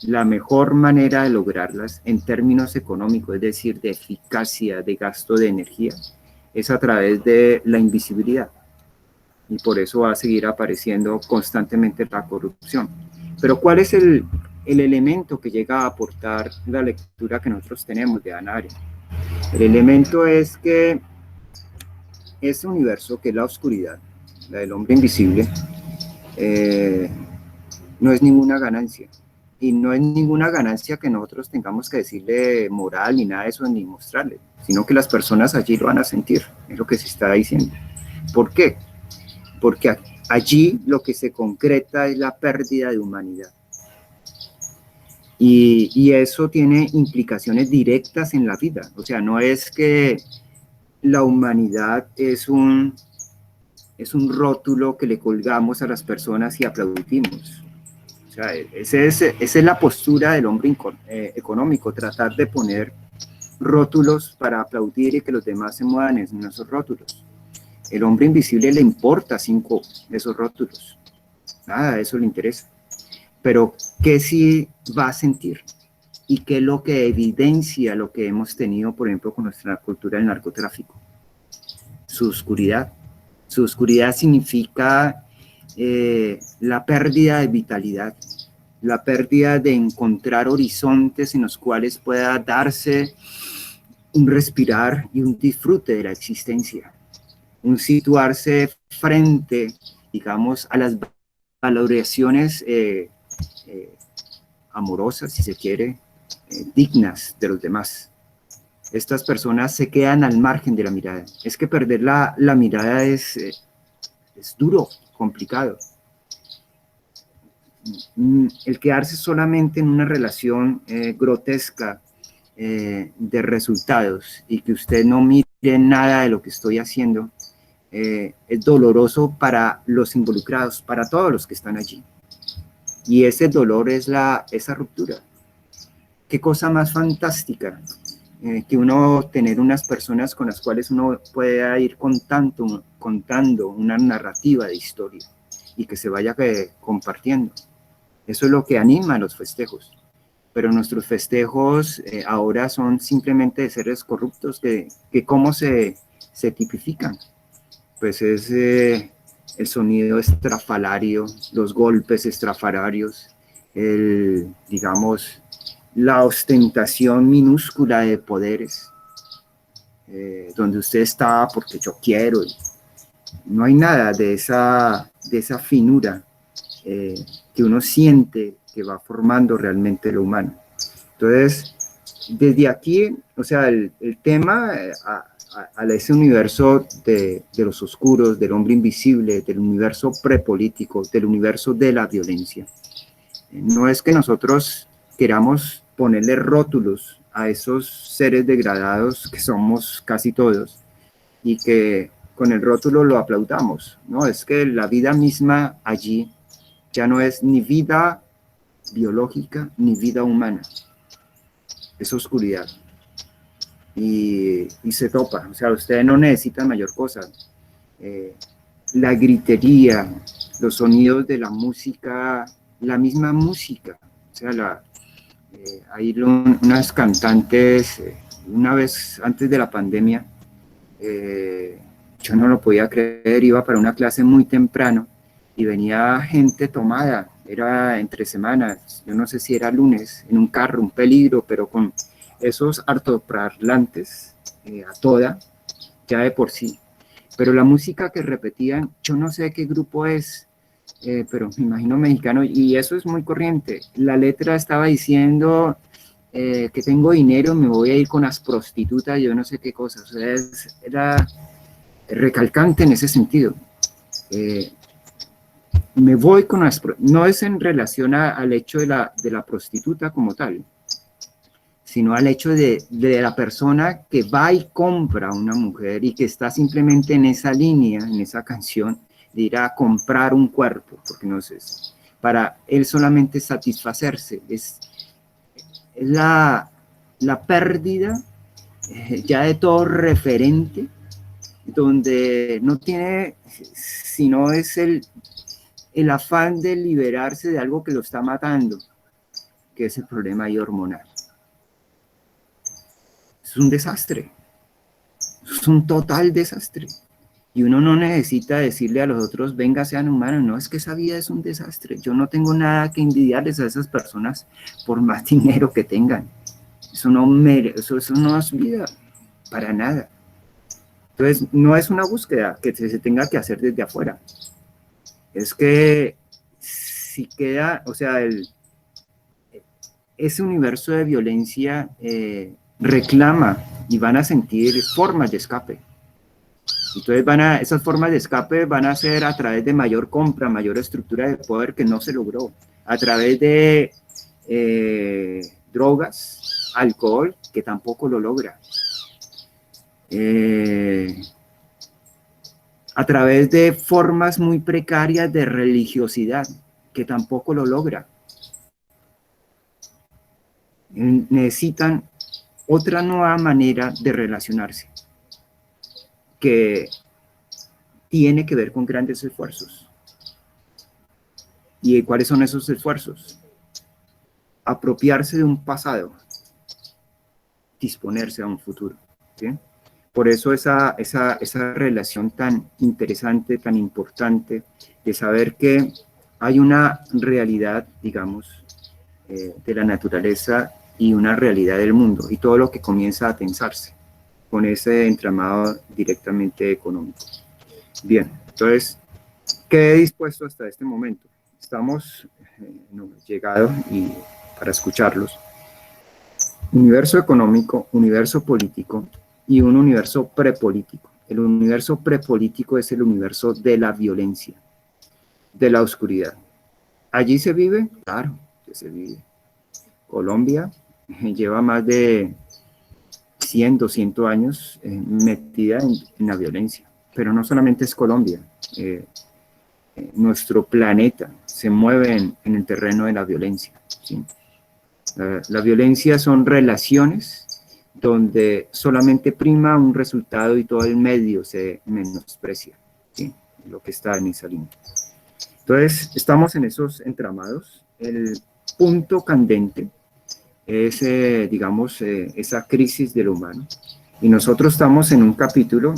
la mejor manera de lograrlas en términos económicos, es decir, de eficacia, de gasto de energía, es a través de la invisibilidad. Y por eso va a seguir apareciendo constantemente la corrupción. Pero ¿cuál es el elemento que llega a aportar la lectura que nosotros tenemos de Hannah Arendt? El elemento es que este universo, que es la oscuridad, la del hombre invisible, no es ninguna ganancia. Y no es ninguna ganancia que nosotros tengamos que decirle moral ni nada de eso, ni mostrarle, sino que las personas allí lo van a sentir, es lo que se está diciendo. ¿Por qué? Porque allí lo que se concreta es la pérdida de humanidad. Y eso tiene implicaciones directas en la vida. O sea, no es que la humanidad es un rótulo que le colgamos a las personas y aplaudimos. O sea, esa es la postura del hombre económico, tratar de poner rótulos para aplaudir y que los demás se muevan en esos rótulos. El hombre invisible le importa 5 de esos rótulos. Nada de eso le interesa. Pero, ¿qué sí va a sentir? ¿Y qué es lo que evidencia lo que hemos tenido, por ejemplo, con nuestra cultura del narcotráfico? Su oscuridad. Su oscuridad significa la pérdida de vitalidad, la pérdida de encontrar horizontes en los cuales pueda darse un respirar y un disfrute de la existencia, un situarse frente, digamos, a las valoraciones amorosas, si se quiere, dignas de los demás. Estas personas se quedan al margen de la mirada. Es que perder la mirada es duro, complicado. El quedarse solamente en una relación grotesca de resultados y que usted no mire nada de lo que estoy haciendo, es doloroso para los involucrados, para todos los que están allí. Y ese dolor es esa ruptura. Qué cosa más fantástica que uno tener unas personas con las cuales uno pueda ir contando una narrativa de historia y que se vaya compartiendo. Eso es lo que anima a los festejos. Pero nuestros festejos ahora son simplemente de seres corruptos que ¿cómo se tipifican? Pues es el sonido estrafalario, los golpes estrafalarios, digamos, la ostentación minúscula de poderes, donde usted está porque yo quiero. No hay nada de esa finura que uno siente que va formando realmente lo humano. Entonces, desde aquí, o sea, el tema a ese universo de los oscuros, del hombre invisible, del universo prepolítico, del universo de la violencia. No es que nosotros queramos ponerle rótulos a esos seres degradados que somos casi todos y que con el rótulo lo aplaudamos, ¿no? Es que la vida misma allí ya no es ni vida biológica ni vida humana, es oscuridad. Y se topa, o sea, ustedes no necesitan mayor cosa. La gritería, los sonidos de la música, la misma música, o sea, hay unas cantantes, una vez antes de la pandemia, yo no lo podía creer, iba para una clase muy temprano y venía gente tomada, era entre semanas, yo no sé si era lunes, en un carro, un peligro, pero con esos altoparlantes a toda, ya de por sí. Pero la música que repetían, yo no sé qué grupo es, pero me imagino mexicano, y eso es muy corriente. La letra estaba diciendo que tengo dinero, me voy a ir con las prostitutas, yo no sé qué cosas. O sea, era recalcante en ese sentido. Me voy con las no es en relación al hecho de la prostituta como tal, sino al hecho de la persona que va y compra a una mujer y que está simplemente en esa línea, en esa canción, de ir a comprar un cuerpo, porque no sé, para él solamente satisfacerse, es la pérdida ya de todo referente, donde no tiene, sino es el afán de liberarse de algo que lo está matando, que es el problema ahí hormonal. Es un desastre, es un total desastre. Y uno no necesita decirle a los otros, venga, sean humanos. No, es que esa vida es un desastre. Yo no tengo nada que envidiarles a esas personas por más dinero que tengan. Eso no es vida, para nada. Entonces, no es una búsqueda que se tenga que hacer desde afuera. Es que si queda, o sea, ese universo de violencia reclama y van a sentir formas de escape. Entonces esas formas de escape van a ser a través de mayor compra, mayor estructura de poder que no se logró, a través de drogas, alcohol, que tampoco lo logra, a través de formas muy precarias de religiosidad, que tampoco lo logra. Necesitan otra nueva manera de relacionarse, que tiene que ver con grandes esfuerzos. ¿Y cuáles son esos esfuerzos? Apropiarse de un pasado, disponerse a un futuro, ¿sí? Por eso esa relación tan interesante, tan importante, de saber que hay una realidad, digamos, de la naturaleza y una realidad del mundo, y todo lo que comienza a tensarse con ese entramado directamente económico. Bien, entonces, ¿qué he dispuesto hasta este momento? Estamos llegados y para escucharlos. Universo económico, universo político y un universo prepolítico. El universo prepolítico es el universo de la violencia, de la oscuridad. ¿Allí se vive? Claro que se vive. Colombia lleva más de 100, 200 años metida en la violencia, pero no solamente es Colombia. Nuestro planeta se mueve en el terreno de la violencia, ¿sí? La violencia son relaciones donde solamente prima un resultado y todo el medio se menosprecia, ¿sí? Lo que está en esa línea. Entonces, estamos en esos entramados. El punto candente es, digamos, esa crisis del humano. Y nosotros estamos en un capítulo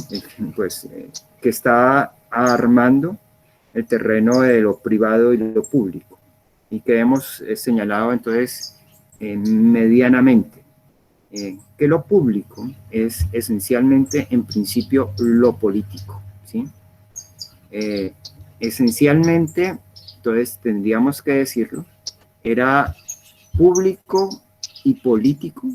que está armando el terreno de lo privado y lo público. Y que hemos señalado entonces medianamente que lo público es esencialmente, en principio, lo político, ¿sí? Esencialmente, entonces tendríamos que decirlo, era público y político.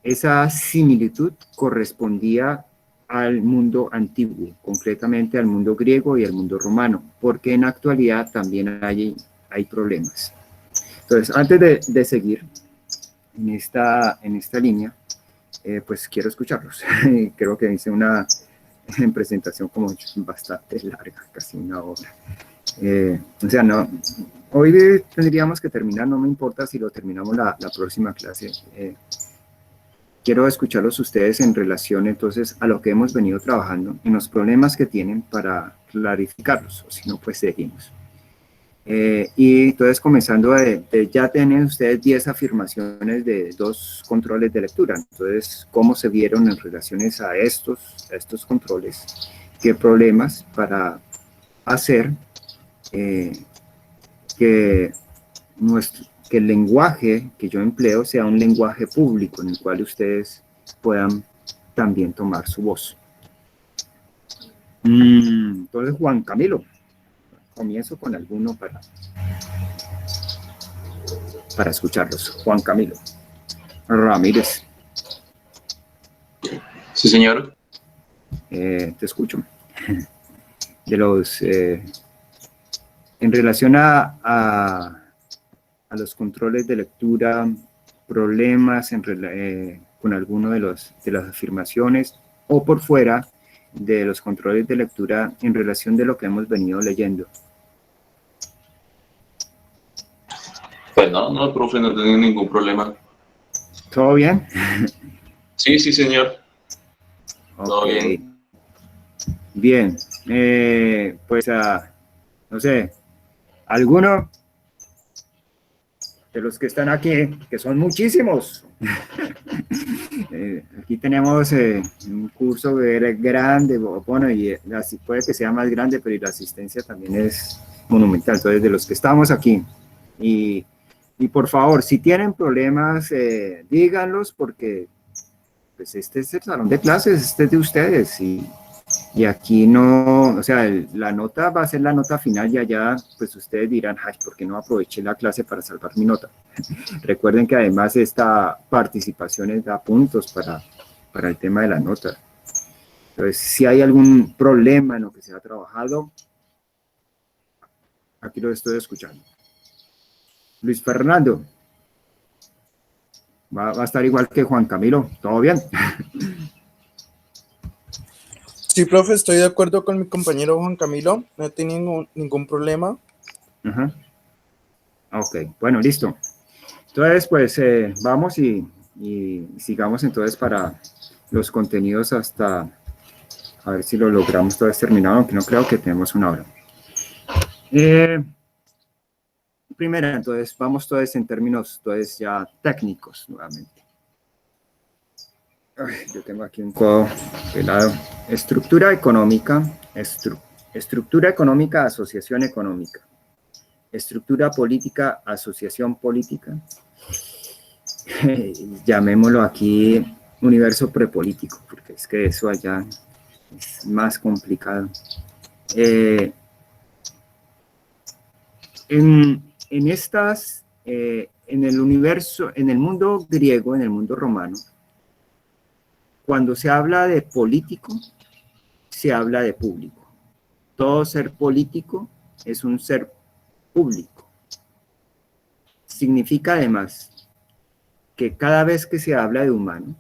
Esa similitud correspondía al mundo antiguo, concretamente al mundo griego y al mundo romano, porque en la actualidad también hay problemas. Entonces, antes de seguir en esta línea, pues quiero escucharlos. Creo que hice una presentación como bastante larga, casi una hora. O sea, no, hoy tendríamos que terminar, no me importa si lo terminamos la próxima clase. Quiero escucharlos ustedes en relación entonces a lo que hemos venido trabajando, en los problemas que tienen para clarificarlos, o si no, pues seguimos. Y entonces comenzando ya tienen ustedes 10 afirmaciones de 2 controles de lectura. Entonces, ¿cómo se vieron en relaciones a estos controles? ¿Qué problemas para hacer que el lenguaje que yo empleo sea un lenguaje público en el cual ustedes puedan también tomar su voz? Entonces, Juan Camilo, comienzo con alguno para escucharlos. Juan Camilo Ramírez. Sí, señor. Te escucho. De los, en relación a los controles de lectura, problemas con alguno de las afirmaciones, o por fuera, de los controles de lectura en relación de lo que hemos venido leyendo? Pues no, profe, no tengo ningún problema. ¿Todo bien? Sí, señor. Todo Ok. bien. Bien. Pues, no sé, alguno de los que están aquí, que son muchísimos. Aquí tenemos un curso grande, bueno, y así puede que sea más grande, pero la asistencia también es monumental. Entonces, de los que estamos aquí, y, y por favor, si tienen problemas, díganlos, porque pues este es el salón de clases, este es de ustedes, y aquí no, o sea, la nota va a ser la nota final y allá, pues ustedes dirán, ay, ¿por qué no aproveché la clase para salvar mi nota? Recuerden que además esta participación da puntos para el tema de la nota. Entonces, si hay algún problema en lo que se ha trabajado, aquí lo estoy escuchando. Luis Fernando, va a estar igual que Juan Camilo, ¿todo bien? Sí, profe, estoy de acuerdo con mi compañero Juan Camilo, no he tenido ningún problema. Ajá. Ok, bueno, listo. Entonces, pues vamos y sigamos entonces para los contenidos hasta, a ver si lo logramos todo terminado, aunque no creo que tenemos una hora. Primero, entonces, vamos todos en términos entonces ya técnicos nuevamente. Ay, yo tengo aquí un codo pelado. Estructura económica, estructura económica, asociación económica. Estructura política, asociación política. Llamémoslo aquí universo prepolítico, porque es que eso allá es más complicado. En estas, en el universo, en el mundo griego, en el mundo romano, cuando se habla de político, se habla de público. Todo ser político es un ser público. Significa además que cada vez que se habla de humano,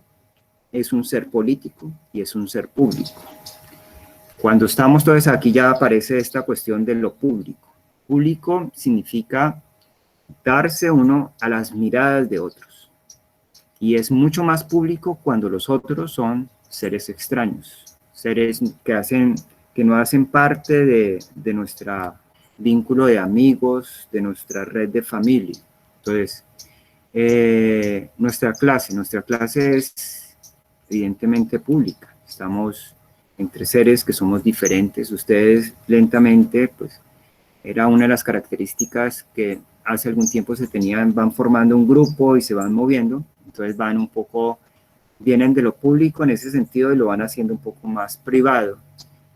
es un ser político y es un ser público. Cuando estamos todos aquí ya aparece esta cuestión de lo público. Público significa darse uno a las miradas de otros. Y es mucho más público cuando los otros son seres extraños, seres que no hacen parte de nuestro vínculo de amigos, de nuestra red de familia. Entonces, nuestra clase es evidentemente pública. Estamos entre seres que somos diferentes. Ustedes lentamente, pues, era una de las características que hace algún tiempo se tenían, van formando un grupo y se van moviendo, entonces van un poco, vienen de lo público en ese sentido y lo van haciendo un poco más privado.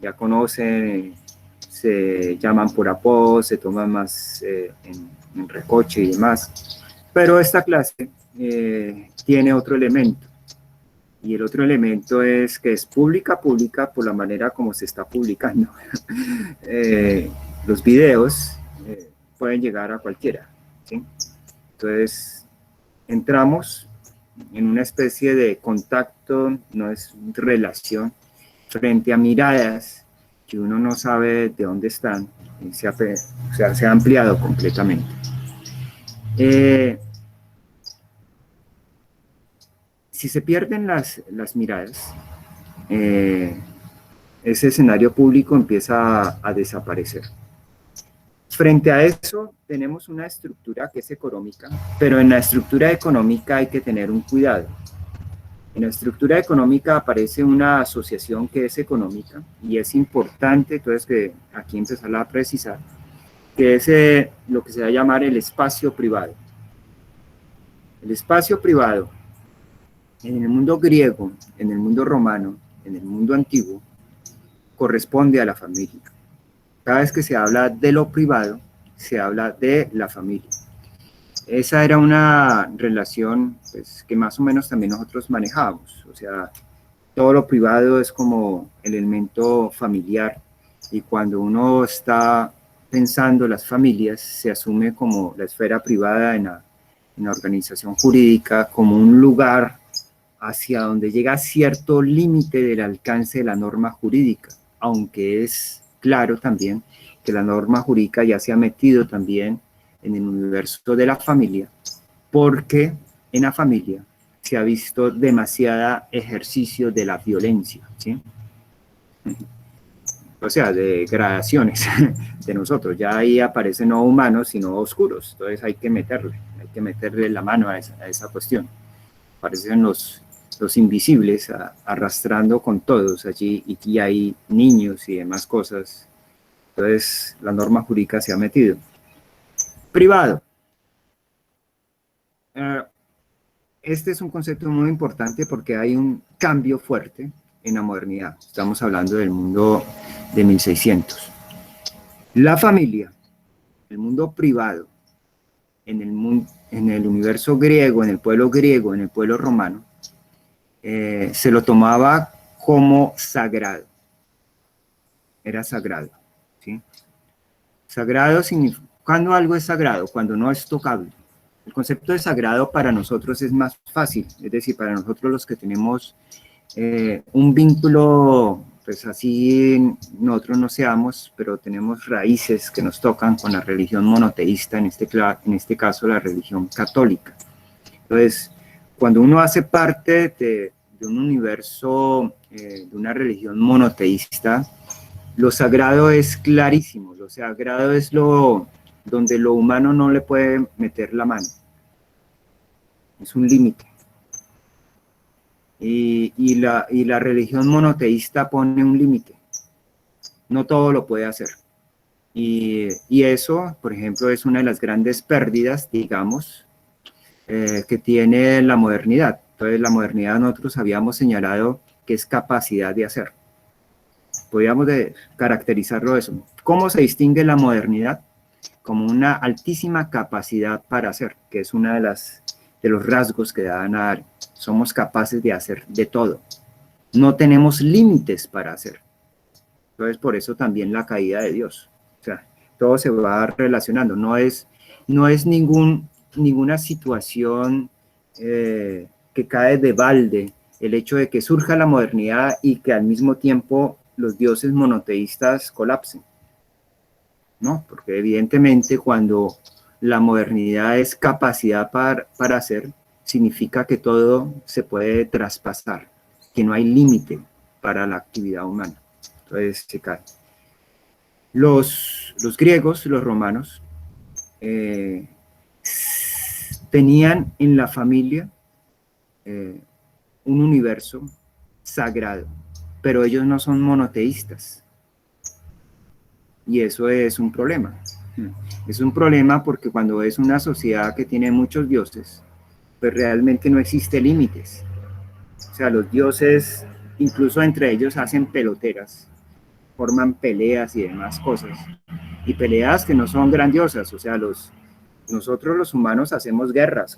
Ya conocen, se llaman por apodo, se toman más en recoche y demás. Pero esta clase tiene otro elemento. Y el otro elemento es que es pública por la manera como se está publicando. Los videos pueden llegar a cualquiera, ¿sí? Entonces, entramos en una especie de contacto, no es relación, frente a miradas que uno no sabe de dónde están, se ha ampliado completamente. Si se pierden las miradas, ese escenario público empieza a desaparecer. Frente a eso, tenemos una estructura que es económica, pero en la estructura económica hay que tener un cuidado. En la estructura económica aparece una asociación que es económica y es importante, entonces, que aquí empezar a precisar, que es lo que se va a llamar el espacio privado. El espacio privado, en el mundo griego, en el mundo romano, en el mundo antiguo, corresponde a la familia. Cada vez que se habla de lo privado, se habla de la familia. Esa era una relación, pues, que más o menos también nosotros manejábamos. O sea, todo lo privado es como el elemento familiar, y cuando uno está pensando las familias, se asume como la esfera privada en la organización jurídica, como un lugar hacia donde llega cierto límite del alcance de la norma jurídica, aunque es claro también que la norma jurídica ya se ha metido también en el universo de la familia, porque en la familia se ha visto demasiada ejercicio de la violencia, ¿sí? O sea, de gradaciones de nosotros. Ya ahí aparecen no humanos, sino oscuros. Entonces hay que meterle la mano a esa cuestión. Aparecen los invisibles arrastrando con todos allí, y hay niños y demás cosas. Entonces la norma jurídica se ha metido. Privado. Este es un concepto muy importante porque hay un cambio fuerte en la modernidad. Estamos hablando del mundo de 1600. La familia, el mundo privado, en el universo griego, en el pueblo romano, se lo tomaba como sagrado. Era sagrado, ¿sí? Sagrado significa, ¿cuándo algo es sagrado? Cuando no es tocable. El concepto de sagrado para nosotros es más fácil, es decir, para nosotros los que tenemos un vínculo, pues así nosotros no seamos, pero tenemos raíces que nos tocan con la religión monoteísta, en este caso la religión católica. Entonces, cuando uno hace parte de un universo, de una religión monoteísta, lo sagrado es clarísimo, lo sagrado es donde lo humano no le puede meter la mano. Es un límite. Y la religión monoteísta pone un límite. No todo lo puede hacer. Y eso, por ejemplo, es una de las grandes pérdidas, digamos, que tiene la modernidad. Entonces, la modernidad nosotros habíamos señalado que es capacidad de hacer. Podríamos caracterizarlo eso. ¿Cómo se distingue la modernidad? Como una altísima capacidad para hacer, que es una de los rasgos que dan a dar. Somos capaces de hacer de todo. No tenemos límites para hacer. Entonces, por eso también la caída de Dios. O sea, todo se va relacionando. No es ninguna situación que cae de balde el hecho de que surja la modernidad y que al mismo tiempo los dioses monoteístas colapsen. No, porque evidentemente cuando la modernidad es capacidad para hacer, significa que todo se puede traspasar, que no hay límite para la actividad humana. Entonces se cae. Los griegos, los romanos, tenían en la familia un universo sagrado, pero ellos no son monoteístas. Y eso es un problema. Es un problema porque cuando es una sociedad que tiene muchos dioses, pues realmente no existe límites. O sea, los dioses, incluso entre ellos, hacen peloteras, forman peleas y demás cosas. Y peleas que no son grandiosas. O sea, nosotros los humanos hacemos guerras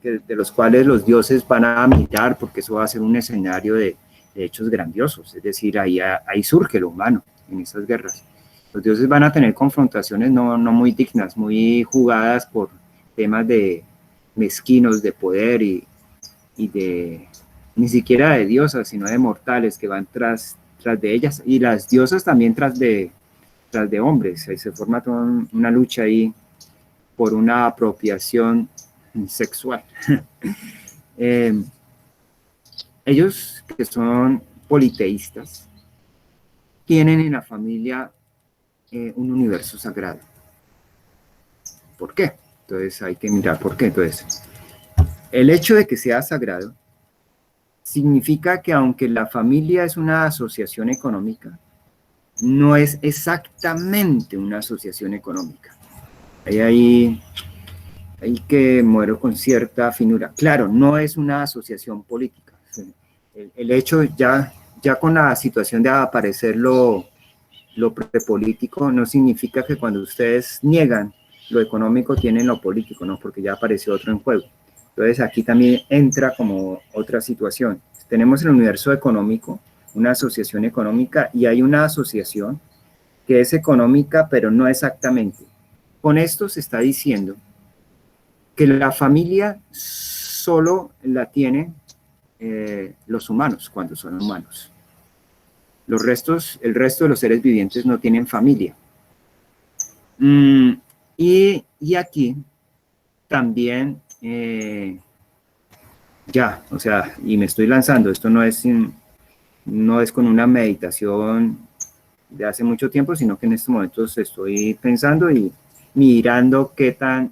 de los cuales los dioses van a militar, porque eso va a ser un escenario de hechos grandiosos. Es decir, ahí surge lo humano en esas guerras. Los dioses van a tener confrontaciones no muy dignas, muy jugadas por temas de mezquinos de poder y de ni siquiera de diosas, sino de mortales que van tras de ellas, y las diosas también tras de hombres. Ahí se forma toda una lucha ahí por una apropiación sexual. Ellos, que son politeístas, tienen en la familia un universo sagrado. ¿Por qué? Entonces hay que mirar por qué. Entonces, el hecho de que sea sagrado significa que aunque la familia es una asociación económica, no es exactamente una asociación económica. Hay que moverlo con cierta finura. Claro, no es una asociación política. El hecho ya con la situación de aparecer lo prepolítico no significa que cuando ustedes niegan lo económico tienen lo político, ¿no? Porque ya apareció otro en juego. Entonces aquí también entra como otra situación. Tenemos el universo económico, una asociación económica, y hay una asociación que es económica, pero no exactamente. Con esto se está diciendo que la familia solo la tiene los humanos cuando son humanos. El resto de los seres vivientes no tienen familia. Y aquí también, o sea, y me estoy lanzando, esto no es con una meditación de hace mucho tiempo, sino que en estos momentos estoy pensando y mirando qué tan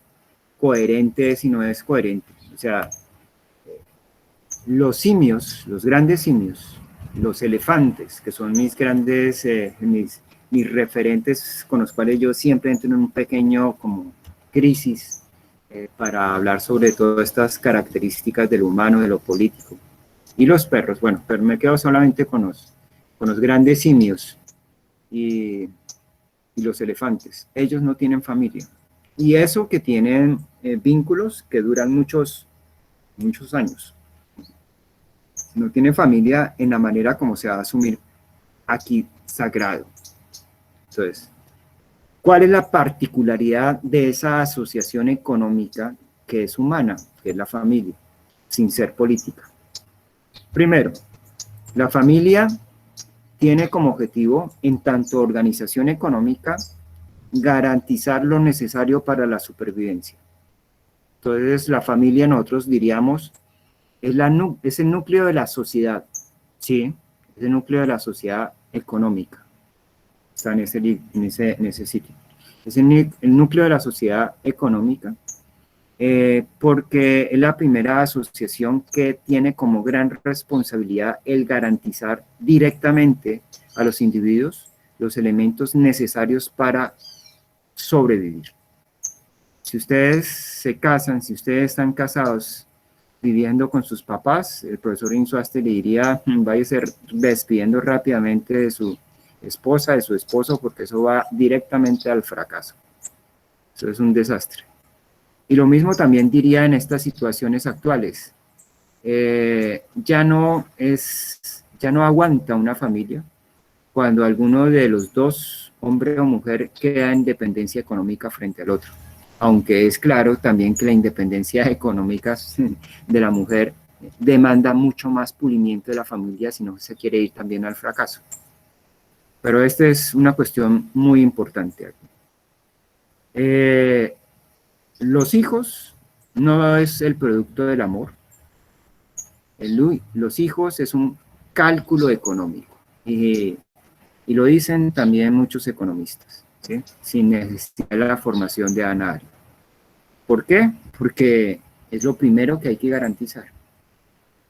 coherente es y no es coherente. O sea, los simios, los grandes simios, los elefantes, que son mis grandes, mis referentes con los cuales yo siempre entro en un pequeño como crisis para hablar sobre todas estas características del humano, de lo político. Y los perros, bueno, pero me quedo solamente con los grandes simios y los elefantes. Ellos no tienen familia. Y eso que tienen vínculos que duran muchos años. No tienen familia en la manera como se va a asumir aquí sagrado. Entonces, ¿cuál es la particularidad de esa asociación económica que es humana, que es la familia, sin ser política? Primero, la familia tiene como objetivo, en tanto organización económica, garantizar lo necesario para la supervivencia. Entonces, la familia, nosotros diríamos, es el núcleo de la sociedad, ¿sí? Es el núcleo de la sociedad económica. Está en ese sitio. Es el núcleo de la sociedad económica, porque es la primera asociación que tiene como gran responsabilidad el garantizar directamente a los individuos los elementos necesarios para sobrevivir. Si ustedes se casan, si ustedes están casados viviendo con sus papás, el profesor Insuaste le diría, váyase despidiendo rápidamente de su esposa, de su esposo, porque eso va directamente al fracaso. Eso es un desastre. Y lo mismo también diría en estas situaciones actuales. Ya no aguanta una familia cuando alguno de los dos, hombre o mujer, queda en dependencia económica frente al otro. Aunque es claro también que la independencia económica de la mujer demanda mucho más pulimiento de la familia si no se quiere ir también al fracaso. Pero esta es una cuestión muy importante aquí. Los hijos no es el producto del amor. Los hijos es un cálculo económico. Y lo dicen también muchos economistas, ¿sí? Sin necesidad de la formación de Hannah Arendt. ¿Por qué? Porque es lo primero que hay que garantizar.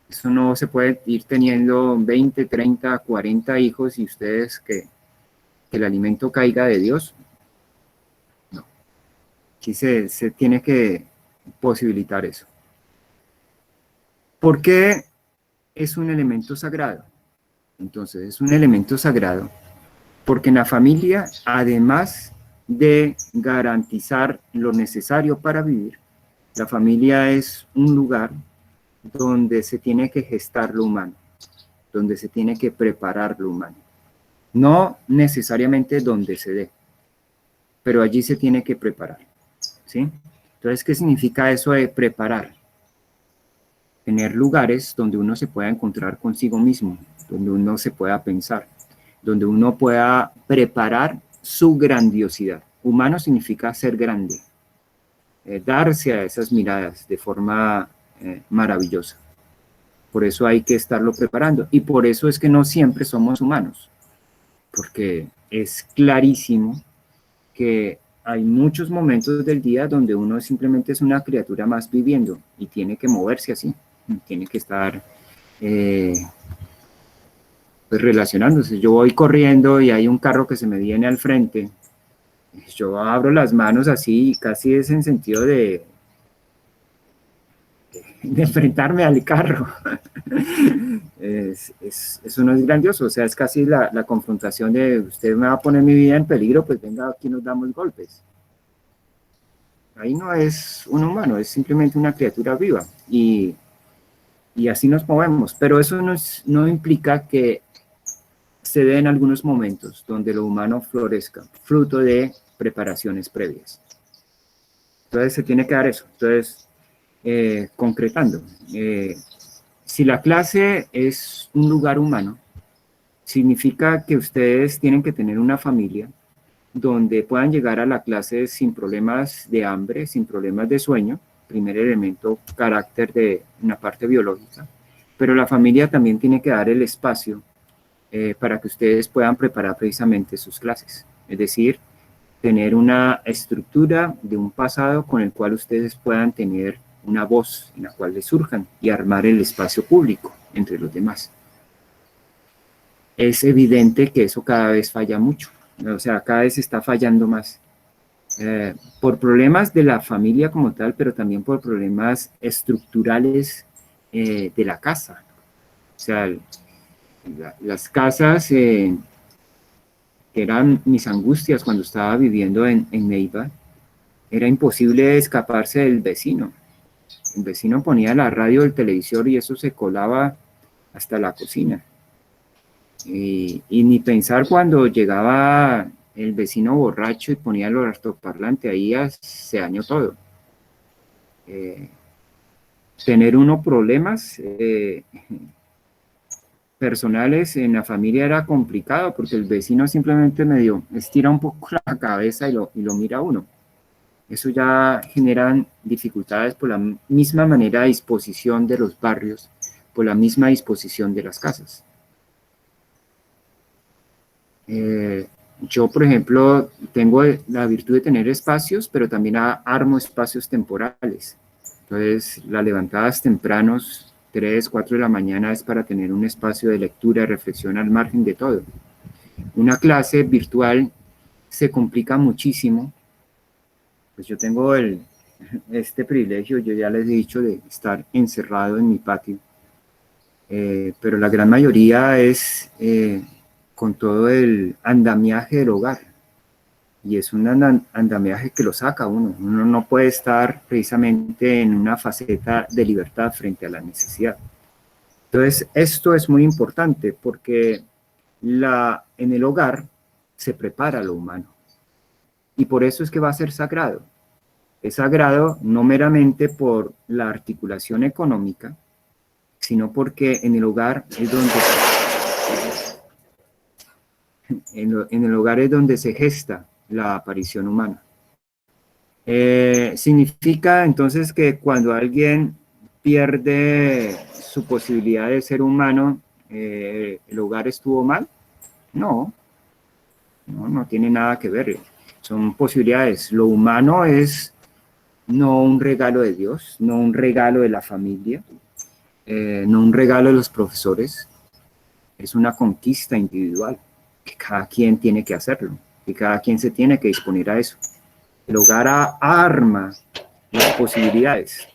Eso no se puede ir teniendo 20, 30, 40 hijos y ustedes que el alimento caiga de Dios. No. Aquí se tiene que posibilitar eso. ¿Por qué es un elemento sagrado? Entonces, es un elemento sagrado porque en la familia, además de garantizar lo necesario para vivir, la familia es un lugar donde se tiene que gestar lo humano, donde se tiene que preparar lo humano. No necesariamente donde se dé, pero allí se tiene que preparar, ¿sí? Entonces, ¿qué significa eso de preparar? Tener lugares donde uno se pueda encontrar consigo mismo, donde uno se pueda pensar, donde uno pueda preparar su grandiosidad. Humano significa ser grande, darse a esas miradas de forma maravillosa. Por eso hay que estarlo preparando. Y por eso es que no siempre somos humanos, porque es clarísimo que hay muchos momentos del día donde uno simplemente es una criatura más viviendo y tiene que moverse así, tiene que estar pues relacionándose. Yo voy corriendo y hay un carro que se me viene al frente, yo abro las manos así, casi es en sentido de enfrentarme al carro. Eso no es grandioso, o sea, es casi la confrontación de usted me va a poner mi vida en peligro, pues venga, aquí nos damos golpes. Ahí no es un humano, es simplemente una criatura viva y así nos movemos, pero eso no implica que se dé en algunos momentos donde lo humano florezca, fruto de preparaciones previas. Entonces se tiene que dar eso. Entonces, concretando, si la clase es un lugar humano, significa que ustedes tienen que tener una familia donde puedan llegar a la clase sin problemas de hambre, sin problemas de sueño, primer elemento, carácter de una parte biológica, pero la familia también tiene que dar el espacio para que ustedes puedan preparar precisamente sus clases, es decir, tener una estructura de un pasado con el cual ustedes puedan tener una voz en la cual les surjan y armar el espacio público entre los demás. Es evidente que eso cada vez falla mucho, o sea, cada vez está fallando más, por problemas de la familia como tal, pero también por problemas estructurales de la casa. O sea, las casas que eran mis angustias cuando estaba viviendo en Neiva, era imposible escaparse del vecino. El vecino ponía la radio, el televisor y eso se colaba hasta la cocina. Y ni pensar cuando llegaba el vecino borracho y ponía el altoparlante, ahí ya se dañó todo. Tener unos problemas personales en la familia era complicado porque el vecino simplemente medio estira un poco la cabeza y lo mira a uno. Eso ya generan dificultades por la misma manera de disposición de los barrios, por la misma disposición de las casas. Yo, por ejemplo, tengo la virtud de tener espacios, pero también armo espacios temporales. Entonces, las levantadas tempranos, 3, 4 de la mañana, es para tener un espacio de lectura, de reflexión al margen de todo. Una clase virtual se complica muchísimo. Pues yo tengo este privilegio, yo ya les he dicho, de estar encerrado en mi patio. Pero la gran mayoría es con todo el andamiaje del hogar. Y es un andamiaje que lo saca uno. Uno no puede estar precisamente en una faceta de libertad frente a la necesidad. Entonces, esto es muy importante porque en el hogar se prepara lo humano. Y por eso es que va a ser sagrado. Es sagrado no meramente por la articulación económica, sino porque en el hogar es donde en el hogar es donde se gesta la aparición humana. ¿Significa entonces que cuando alguien pierde su posibilidad de ser humano, el hogar estuvo mal? No, no tiene nada que ver. Son posibilidades. Lo humano es no un regalo de Dios, no un regalo de la familia, no un regalo de los profesores. Es una conquista individual, que cada quien tiene que hacerlo, que cada quien se tiene que disponer a eso. El hogar arma las posibilidades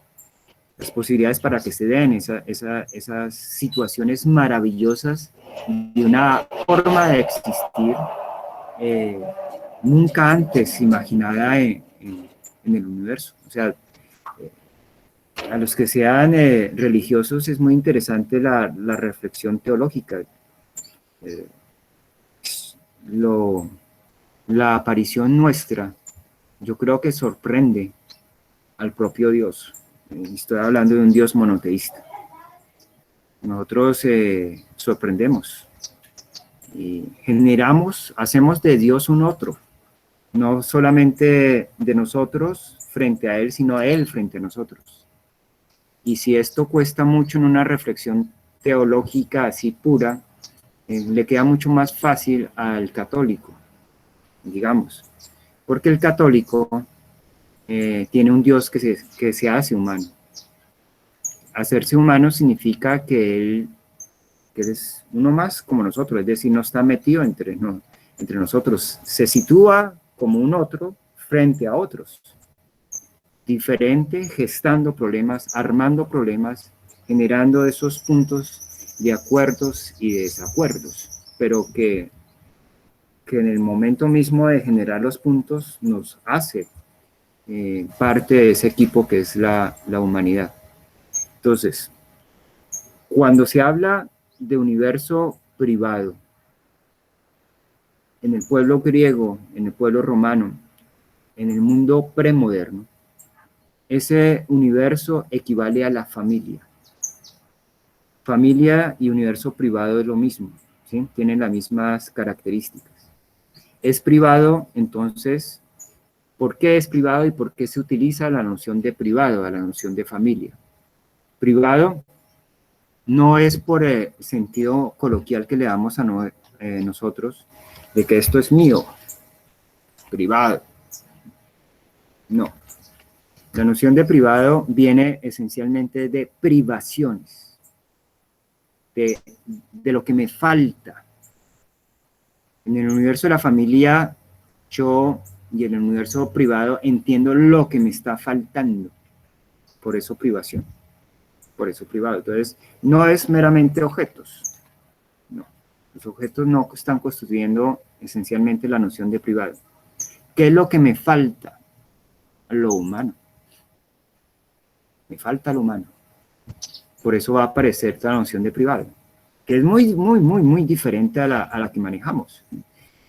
para que se den esas situaciones maravillosas de una forma de existir nunca antes imaginada en el universo. O sea, a los que sean religiosos es muy interesante la reflexión teológica. La aparición nuestra, yo creo que sorprende al propio Dios. Estoy hablando de un Dios monoteísta. Nosotros sorprendemos y hacemos de Dios un otro, no solamente de nosotros frente a Él, sino a Él frente a nosotros. Y si esto cuesta mucho en una reflexión teológica así pura, le queda mucho más fácil al católico, digamos, porque el católico tiene un Dios que se hace humano. Hacerse humano significa que es uno más como nosotros, es decir, no está metido entre nosotros, se sitúa como un otro frente a otros, diferente, gestando problemas, armando problemas, generando esos puntos de acuerdos y de desacuerdos, pero que en el momento mismo de generar los puntos nos hace parte de ese equipo que es la humanidad. Entonces, cuando se habla de universo privado, en el pueblo griego, en el pueblo romano, en el mundo premoderno, ese universo equivale a la familia. Familia y universo privado es lo mismo, ¿sí? Tienen las mismas características. Es privado, entonces, ¿por qué es privado y por qué se utiliza la noción de privado, a la noción de familia? Privado no es por el sentido coloquial que le damos a nosotros, de que esto es mío, privado. No. La noción de privado viene esencialmente de privaciones, de lo que me falta. En el universo de la familia, yo y en el universo privado entiendo lo que me está faltando. Por eso privación, por eso privado. Entonces, no es meramente objetos. No, los objetos no están constituyendo esencialmente la noción de privado. ¿Qué es lo que me falta? Lo humano. Me falta lo humano. Por eso va a aparecer la noción de privado, que es muy diferente a la que manejamos.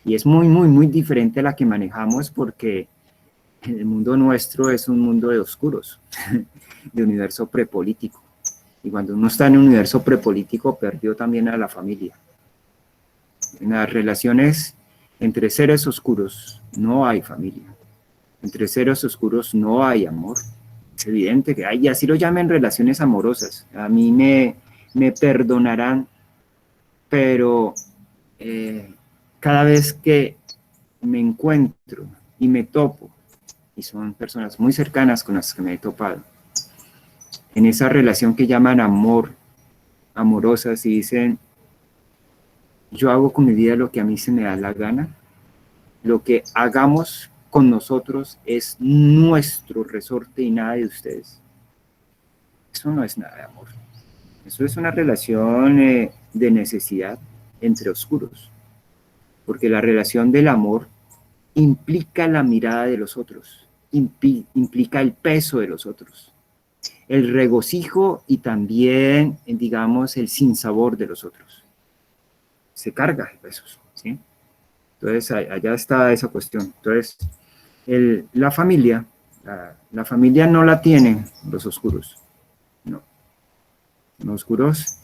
Y es muy diferente a la que manejamos porque el mundo nuestro es un mundo de oscuros, de universo prepolítico. Y cuando uno está en un universo prepolítico, perdió también a la familia. En las relaciones entre seres oscuros no hay familia. Entre seres oscuros no hay amor. Es evidente que hay, y así lo llamen relaciones amorosas. A mí me perdonarán, pero cada vez que me encuentro y me topo, y son personas muy cercanas con las que me he topado, en esa relación que llaman amor, amorosas, y dicen, yo hago con mi vida lo que a mí se me da la gana, lo que hagamos con nosotros es nuestro resorte y nada de ustedes. Eso no es nada de amor. Eso es una relación de necesidad entre oscuros. Porque la relación del amor implica la mirada de los otros, implica el peso de los otros, el regocijo y también, digamos, el sinsabor de los otros. Se carga de pesos, ¿sí? Entonces, allá está esa cuestión. Entonces, la familia no la tienen los oscuros. No. Los oscuros,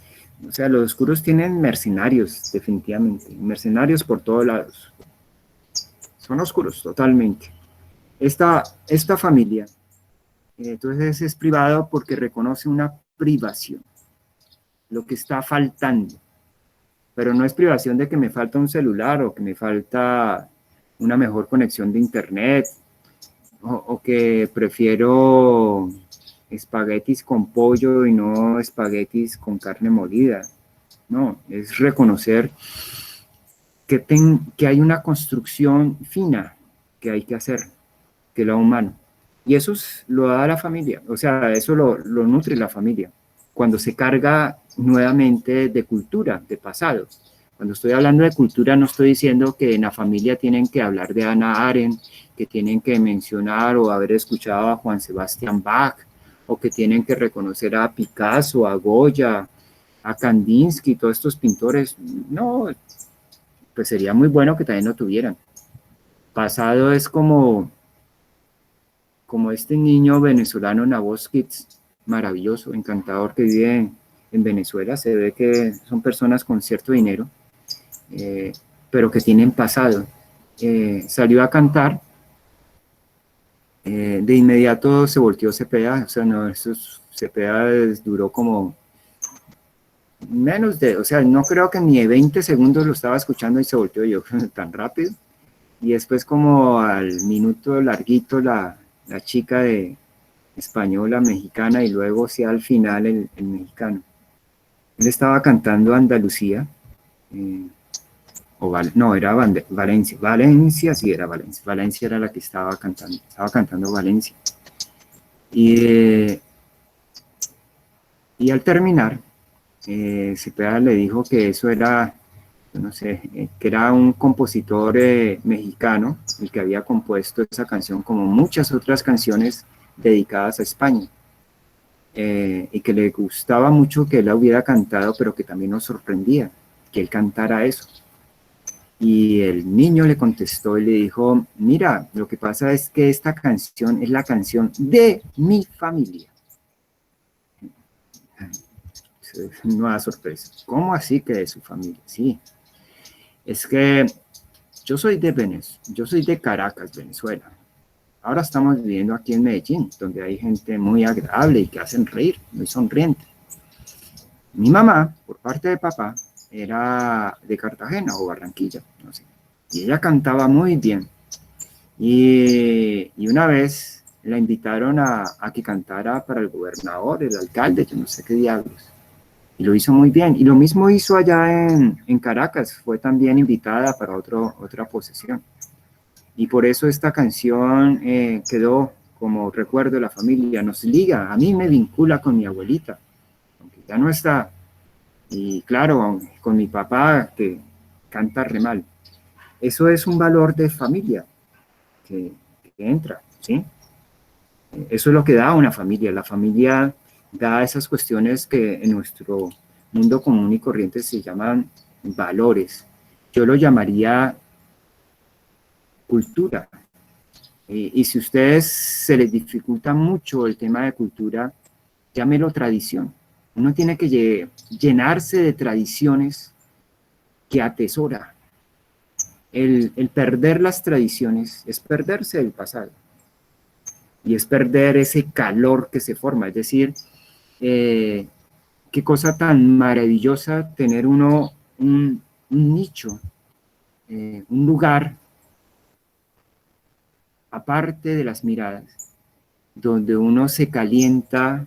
o sea, los oscuros tienen mercenarios, definitivamente. Mercenarios por todos lados. Son oscuros, totalmente. Esta familia, entonces es privado porque reconoce una privación, lo que está faltando. Pero no es privación de que me falta un celular o que me falta una mejor conexión de internet o que prefiero espaguetis con pollo y no espaguetis con carne molida. No, es reconocer que hay una construcción fina que hay que hacer, que es lo humano. Y eso lo da la familia, o sea, eso lo nutre la familia. Cuando se carga nuevamente de cultura, de pasado. Cuando estoy hablando de cultura, no estoy diciendo que en la familia tienen que hablar de Hannah Arendt, que tienen que mencionar o haber escuchado a Juan Sebastián Bach, o que tienen que reconocer a Picasso, a Goya, a Kandinsky, todos estos pintores. No, pues sería muy bueno que también lo tuvieran. Pasado es como este niño venezolano Nabosquitz, maravilloso, encantador, que vive en Venezuela. Se ve que son personas con cierto dinero, pero que tienen pasado. Salió a cantar, de inmediato se volteó Cepeda, o sea, no, Cepeda duró como menos de, o sea, no creo que ni de 20 segundos lo estaba escuchando y se volteó yo tan rápido. Y después como al minuto larguito la chica de española, mexicana, y luego sí al final el mexicano. Él estaba cantando Andalucía, no, era Valencia. Valencia, sí era Valencia. Valencia era la que estaba cantando Valencia. Y al terminar, Cepeda le dijo que eso era, no sé, que era un compositor mexicano, el que había compuesto esa canción, como muchas otras canciones dedicadas a España, y que le gustaba mucho que él la hubiera cantado, pero que también nos sorprendía que él cantara eso. Y el niño le contestó y le dijo, mira, lo que pasa es que esta canción es la canción de mi familia. no da sorpresa. ¿Cómo así que de su familia? Sí, es que yo soy yo soy de Caracas, Venezuela. Ahora estamos viviendo aquí en Medellín, donde hay gente muy agradable y que hacen reír, muy sonriente. Mi mamá, por parte de papá, era de Cartagena o Barranquilla, no sé. Y ella cantaba muy bien. Y una vez la invitaron a que cantara para el gobernador, el alcalde, yo no sé qué diablos. Y lo hizo muy bien. Y lo mismo hizo allá en Caracas, fue también invitada para otra posesión. Y por eso esta canción quedó como recuerdo de la familia, nos liga, a mí me vincula con mi abuelita, aunque ya no está. Y claro, con mi papá que canta re mal. Eso es un valor de familia que entra, ¿sí? Eso es lo que da una familia. La familia da esas cuestiones que en nuestro mundo común y corriente se llaman valores. Yo lo llamaría cultura. Y si a ustedes se les dificulta mucho el tema de cultura, llámelo tradición. Uno tiene que llenarse de tradiciones que atesora. El perder las tradiciones es perderse del pasado. Y es perder ese calor que se forma. Es decir, qué cosa tan maravillosa tener uno un nicho, un lugar aparte de las miradas, donde uno se calienta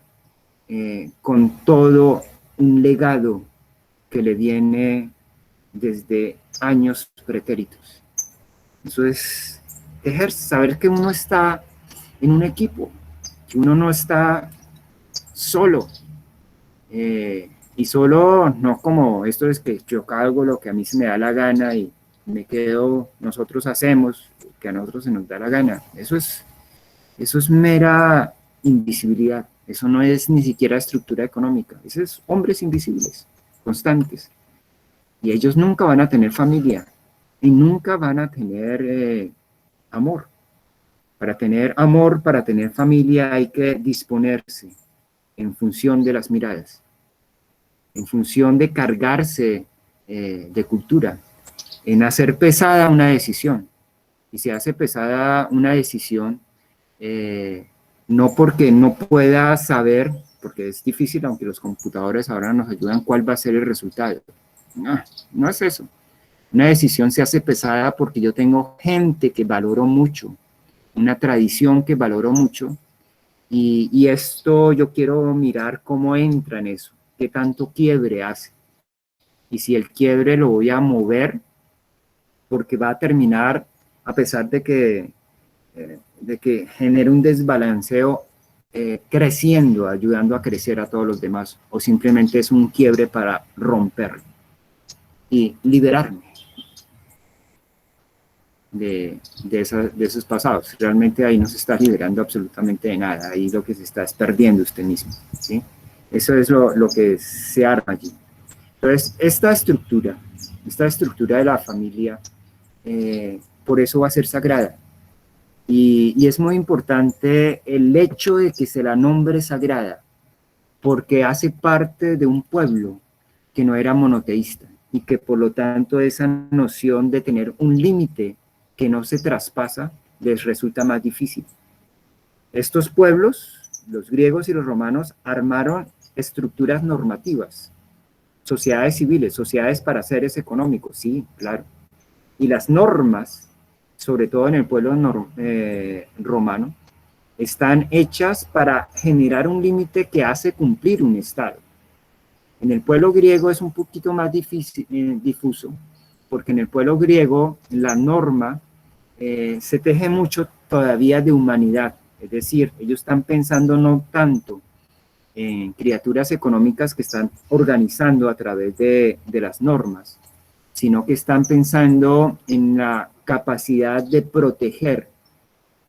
con todo un legado que le viene desde años pretéritos. Eso es saber que uno está en un equipo, que uno no está solo, y solo no como esto es que yo hago lo que a mí se me da la gana y me quedo, nosotros hacemos lo que a nosotros se nos da la gana. Eso es mera invisibilidad. Eso no es ni siquiera estructura económica. Eso es hombres invisibles, constantes. Y ellos nunca van a tener familia y nunca van a tener amor. Para tener amor, para tener familia hay que disponerse en función de las miradas, en función de cargarse de cultura, en hacer pesada una decisión. Y se hace pesada una decisión no porque no pueda saber, porque es difícil, aunque los computadores ahora nos ayudan, cuál va a ser el resultado. No, no es eso. Una decisión se hace pesada porque yo tengo gente que valoro mucho, una tradición que valoro mucho, y esto yo quiero mirar cómo entra en eso, qué tanto quiebre hace. Y si el quiebre lo voy a mover, porque va a terminar, a pesar de que genere un desbalanceo, creciendo, ayudando a crecer a todos los demás, o simplemente es un quiebre para romperlo y liberarme de esos pasados. Realmente ahí no se está liberando absolutamente de nada, ahí lo que se está es perdiendo usted mismo, ¿sí? Eso es lo que se arma allí. Entonces, esta estructura de la familia, por eso va a ser sagrada. Y es muy importante el hecho de que se la nombre sagrada, porque hace parte de un pueblo que no era monoteísta y que por lo tanto esa noción de tener un límite que no se traspasa les resulta más difícil. Estos pueblos, los griegos y los romanos, armaron estructuras normativas, sociedades civiles, sociedades para seres económicos, sí, claro. Y las normas, sobre todo en el pueblo romano, están hechas para generar un límite que hace cumplir un Estado. En el pueblo griego es un poquito más difuso, porque en el pueblo griego la norma se teje mucho todavía de humanidad, es decir, ellos están pensando no tanto en criaturas económicas que están organizando a través de las normas, sino que están pensando en la capacidad de proteger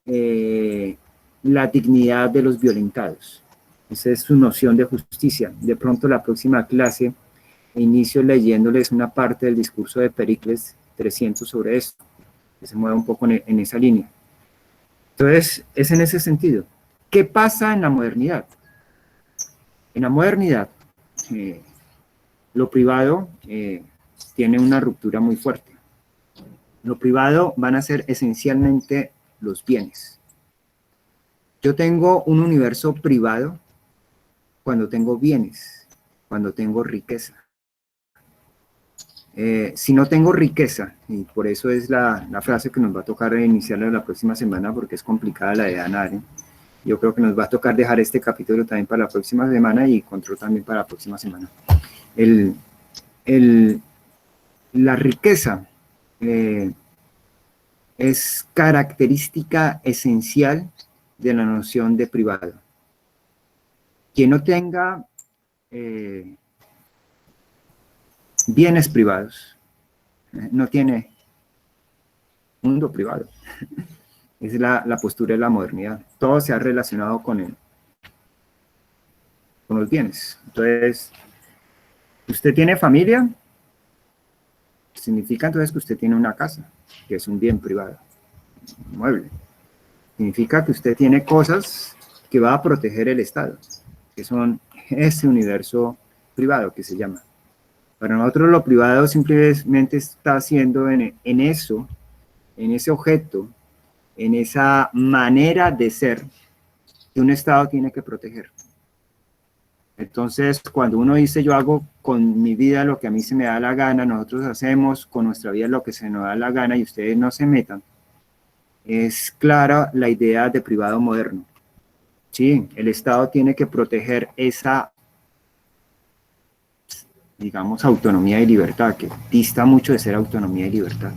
la dignidad de los violentados. Esa es su noción de justicia. De pronto la próxima clase inicio leyéndoles una parte del discurso de Pericles 300 sobre esto, que se mueve un poco en esa línea. Entonces, es en ese sentido. ¿Qué pasa en la modernidad? En la modernidad, lo privado tiene una ruptura muy fuerte. Lo privado van a ser esencialmente los bienes. Yo tengo un universo privado cuando tengo bienes, cuando tengo riqueza. Si no tengo riqueza, y por eso es la frase que nos va a tocar iniciarla la próxima semana, porque es complicada la de Hannah Arendt. Yo creo que nos va a tocar dejar este capítulo también para la próxima semana y control también para la próxima semana. La riqueza es característica esencial de la noción de privado. Quien no tenga bienes privados, no tiene mundo privado. Es la postura de la modernidad. Todo se ha relacionado con los bienes. Entonces, ¿usted tiene familia? Significa entonces que usted tiene una casa, que es un bien privado, un mueble. Significa que usted tiene cosas que va a proteger el Estado, que son ese universo privado que se llama. Para nosotros lo privado simplemente está haciendo en eso, en ese objeto, en esa manera de ser que un Estado tiene que proteger. Entonces, cuando uno dice yo hago con mi vida lo que a mí se me da la gana, nosotros hacemos con nuestra vida lo que se nos da la gana y ustedes no se metan, es clara la idea de privado moderno. Sí, el Estado tiene que proteger esa, digamos, autonomía y libertad, que dista mucho de ser autonomía y libertad.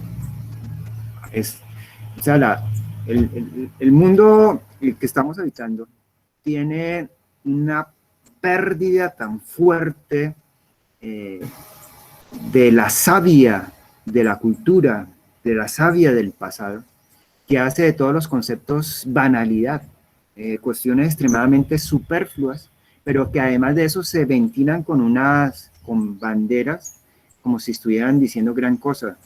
O sea, el mundo que estamos habitando tiene una pérdida tan fuerte de la savia de la cultura, de la savia del pasado, que hace de todos los conceptos banalidad, cuestiones extremadamente superfluas, pero que además de eso se ventilan con banderas como si estuvieran diciendo gran cosa.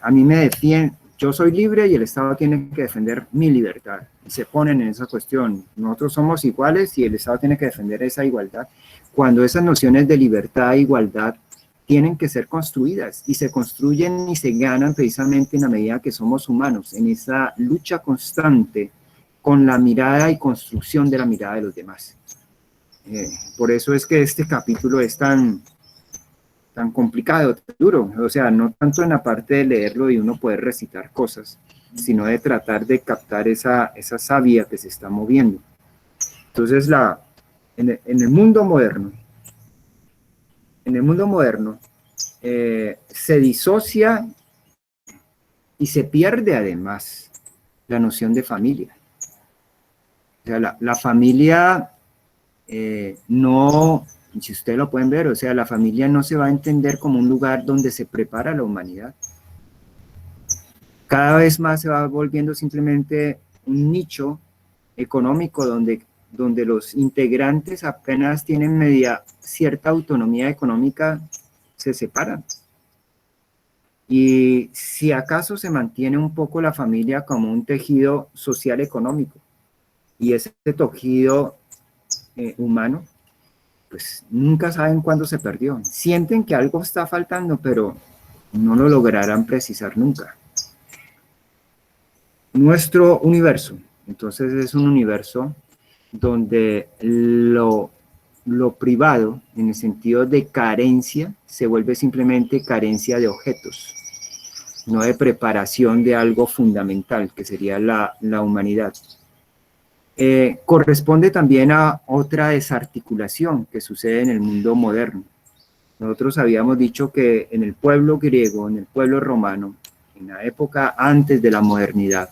A mí me defienden, yo soy libre y el Estado tiene que defender mi libertad. Y se ponen en esa cuestión. Nosotros somos iguales y el Estado tiene que defender esa igualdad. Cuando esas nociones de libertad e igualdad tienen que ser construidas y se construyen y se ganan precisamente en la medida que somos humanos, en esa lucha constante con la mirada y construcción de la mirada de los demás. Por eso es que este capítulo es tan complicado, tan duro, o sea, no tanto en la parte de leerlo y uno poder recitar cosas, sino de tratar de captar esa savia que se está moviendo. Entonces, en el mundo moderno, se disocia y se pierde además la noción de familia. O sea, la familia no, si ustedes lo pueden ver, o sea, la familia no se va a entender como un lugar donde se prepara la humanidad. Cada vez más se va volviendo simplemente un nicho económico donde los integrantes apenas tienen cierta autonomía económica, se separan. Y si acaso se mantiene un poco la familia como un tejido social económico, y ese tejido humano, pues nunca saben cuándo se perdió. Sienten que algo está faltando, pero no lo lograrán precisar nunca. Nuestro universo, entonces, es un universo donde lo privado, en el sentido de carencia, se vuelve simplemente carencia de objetos, no de preparación de algo fundamental, que sería la humanidad. Corresponde también a otra desarticulación que sucede en el mundo moderno. Nosotros habíamos dicho que en el pueblo griego, en el pueblo romano, en la época antes de la modernidad,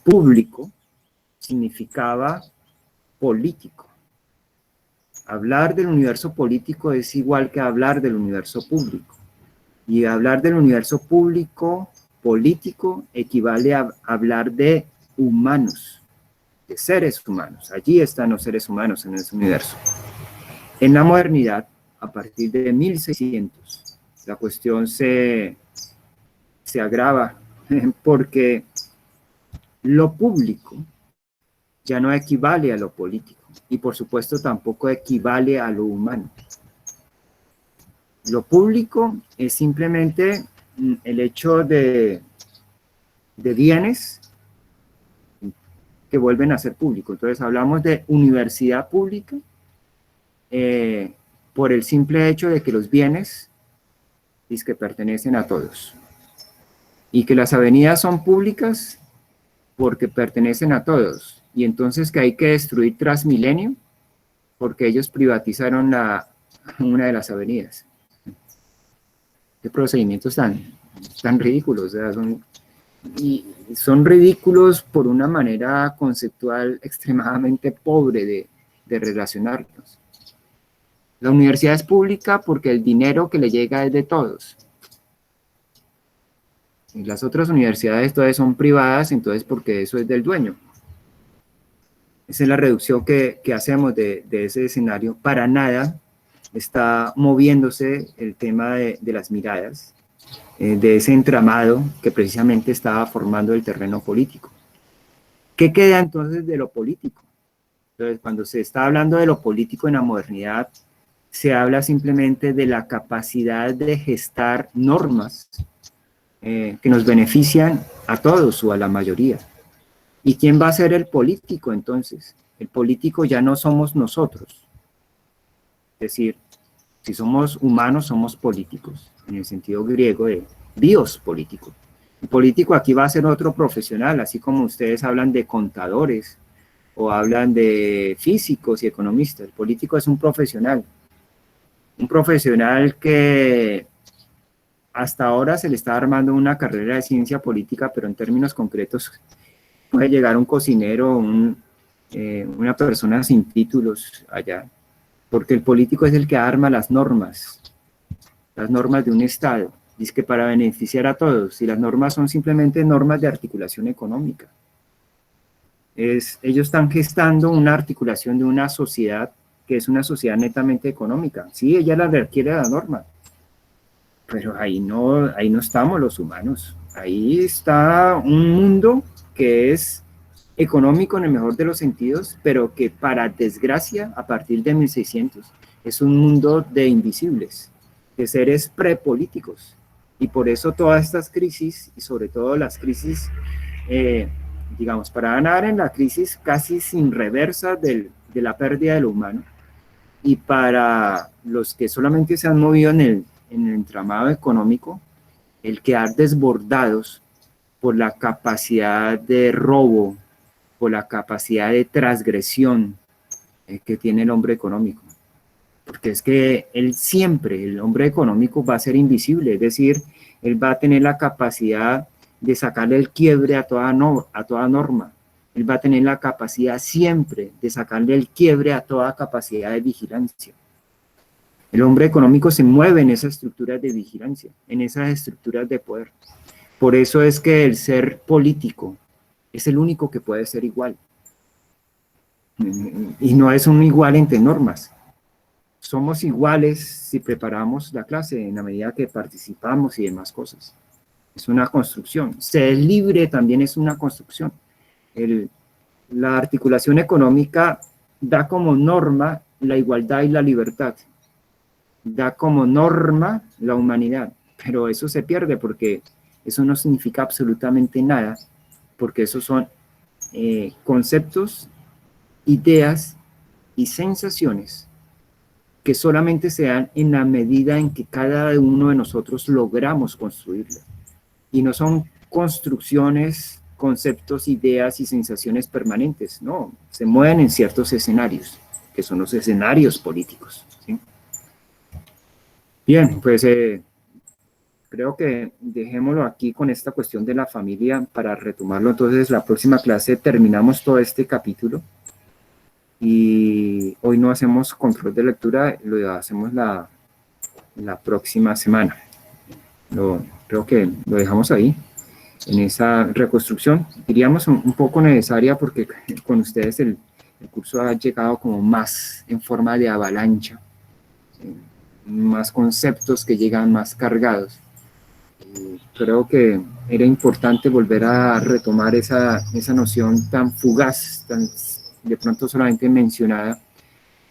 público significaba político. Hablar del universo político es igual que hablar del universo público. Y hablar del universo público, político, equivale a hablar de humanos, de seres humanos. Allí están los seres humanos en ese universo. En la modernidad, a partir de 1600, la cuestión se agrava porque lo público ya no equivale a lo político y por supuesto tampoco equivale a lo humano. Lo público es simplemente el hecho de bienes que vuelven a ser públicos. Entonces hablamos de universidad pública por el simple hecho de que los bienes es que pertenecen a todos y que las avenidas son públicas porque pertenecen a todos y entonces que hay que destruir Transmilenio porque ellos privatizaron una de las avenidas. Qué procedimientos tan ridículos, o sea, son ridículos por una manera conceptual extremadamente pobre de relacionarnos. La universidad es pública porque el dinero que le llega es de todos. Y las otras universidades todas son privadas, entonces porque eso es del dueño. Esa es la reducción que hacemos de ese escenario. Para nada está moviéndose el tema de las miradas, de ese entramado que precisamente estaba formando el terreno político. ¿Qué queda entonces de lo político? Entonces, cuando se está hablando de lo político en la modernidad, se habla simplemente de la capacidad de gestar normas que nos benefician a todos o a la mayoría. ¿Y quién va a ser el político entonces? El político ya no somos nosotros. Es decir, si somos humanos, somos políticos, en el sentido griego de bios político. El político aquí va a ser otro profesional, así como ustedes hablan de contadores o hablan de físicos y economistas. El político es un profesional que hasta ahora se le está armando una carrera de ciencia política, pero en términos concretos puede llegar un cocinero, una persona sin títulos allá, porque el político es el que arma las normas de un Estado, dice que para beneficiar a todos, y las normas son simplemente normas de articulación económica. Ellos están gestando una articulación de una sociedad que es una sociedad netamente económica. Sí, ella la requiere la norma, pero ahí no estamos los humanos. Ahí está un mundo que es económico en el mejor de los sentidos, pero que para desgracia, a partir de 1600, es un mundo de invisibles, de seres prepolíticos. Y por eso todas estas crisis, y sobre todo las crisis, digamos, para ganar en la crisis casi sin reversa de la pérdida de lo humano, y para los que solamente se han movido en el entramado económico, el quedar desbordados por la capacidad de robo, por la capacidad de transgresión que tiene el hombre económico. Porque es que el hombre económico va a ser invisible, es decir, él va a tener la capacidad de sacarle el quiebre a toda norma. Él va a tener la capacidad siempre de sacarle el quiebre a toda capacidad de vigilancia. El hombre económico se mueve en esas estructuras de vigilancia, en esas estructuras de poder. Por eso es que el ser político es el único que puede ser igual. Y no es un igual entre normas. Somos iguales si preparamos la clase en la medida que participamos y demás cosas. Es una construcción. Ser libre también es una construcción. La articulación económica da como norma la igualdad y la libertad. Da como norma la humanidad. Pero eso se pierde porque eso no significa absolutamente nada, porque esos son conceptos, ideas y sensaciones que solamente se dan en la medida en que cada uno de nosotros logramos construirlo. Y no son construcciones, conceptos, ideas y sensaciones permanentes, no, se mueven en ciertos escenarios, que son los escenarios políticos, ¿sí? Bien, pues creo que dejémoslo aquí con esta cuestión de la familia para retomarlo. Entonces, la próxima clase terminamos todo este capítulo y hoy no hacemos control de lectura, lo hacemos la próxima semana. Creo que lo dejamos ahí, en esa reconstrucción. Diríamos un poco necesaria porque con ustedes el curso ha llegado como más en forma de avalancha, más conceptos que llegan más cargados. Creo que era importante volver a retomar esa noción tan fugaz, tan de pronto solamente mencionada,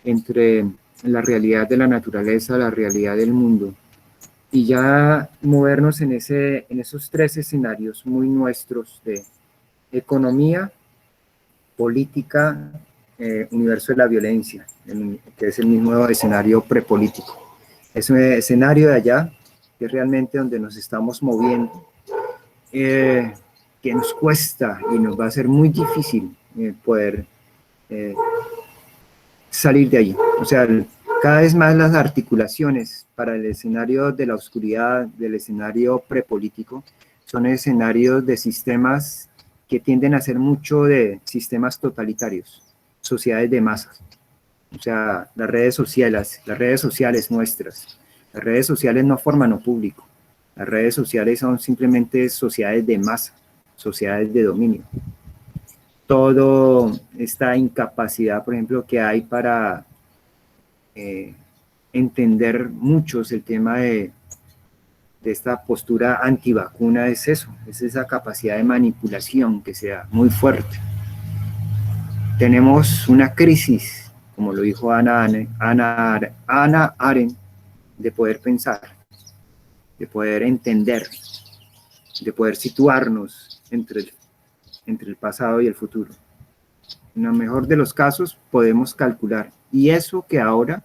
entre la realidad de la naturaleza, la realidad del mundo, y ya movernos en esos tres escenarios muy nuestros de economía, política, universo de la violencia, que es el mismo escenario prepolítico. Es un escenario de allá, que es realmente donde nos estamos moviendo, que nos cuesta y nos va a ser muy difícil poder salir de allí. O sea, cada vez más las articulaciones para el escenario de la oscuridad, del escenario prepolítico, son escenarios de sistemas que tienden a ser mucho de sistemas totalitarios, sociedades de masas. O sea, las redes sociales nuestras, las redes sociales no forman lo público, las redes sociales son simplemente sociedades de masa, sociedades de dominio. Toda esta incapacidad, por ejemplo, que hay para entender muchos el tema de esta postura antivacuna es eso, es esa capacidad de manipulación que sea muy fuerte. Tenemos una crisis, como lo dijo Ana Arendt, de poder pensar, de poder entender, de poder situarnos entre el pasado y el futuro. En el mejor de los casos podemos calcular, y eso que ahora,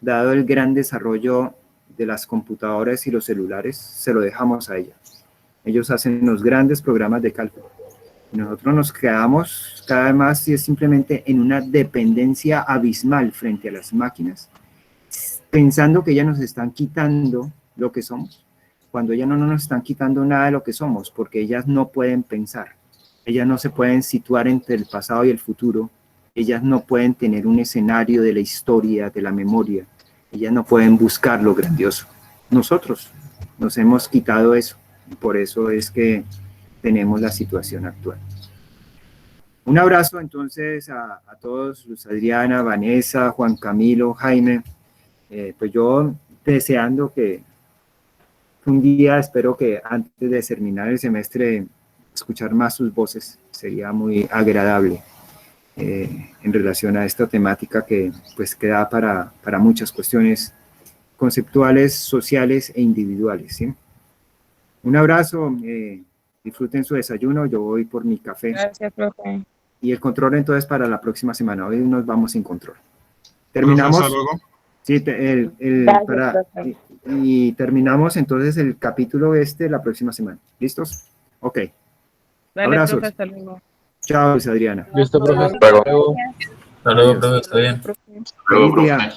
dado el gran desarrollo de las computadoras y los celulares, se lo dejamos a ellas. Ellos hacen los grandes programas de cálculo. Y nosotros nos quedamos cada vez más y es simplemente en una dependencia abismal frente a las máquinas, pensando que ellas nos están quitando lo que somos, cuando ellas no nos están quitando nada de lo que somos, porque ellas no pueden pensar, ellas no se pueden situar entre el pasado y el futuro, ellas no pueden tener un escenario de la historia, de la memoria, ellas no pueden buscar lo grandioso. Nosotros nos hemos quitado eso, y por eso es que tenemos la situación actual. Un abrazo entonces a todos, Luz Adriana, Vanessa, Juan Camilo, Jaime. Pues yo deseando que un día, espero que antes de terminar el semestre, escuchar más sus voces, sería muy agradable en relación a esta temática que pues queda para muchas cuestiones conceptuales, sociales e individuales, ¿sí? Un abrazo, disfruten su desayuno, yo voy por mi café. Gracias, profe. Y el control entonces para la próxima semana, hoy nos vamos sin control. Terminamos. Hasta luego. Sí, Gracias, profe. y terminamos entonces el capítulo la próxima semana. ¿Listos? Ok. Dale, Abrazos. profe, hasta luego. Chao, Luis Adriana. Listo, profe. Hasta luego. Hasta luego, Adiós. profe. Está bien. Profe. Luego, Feliz día. profe.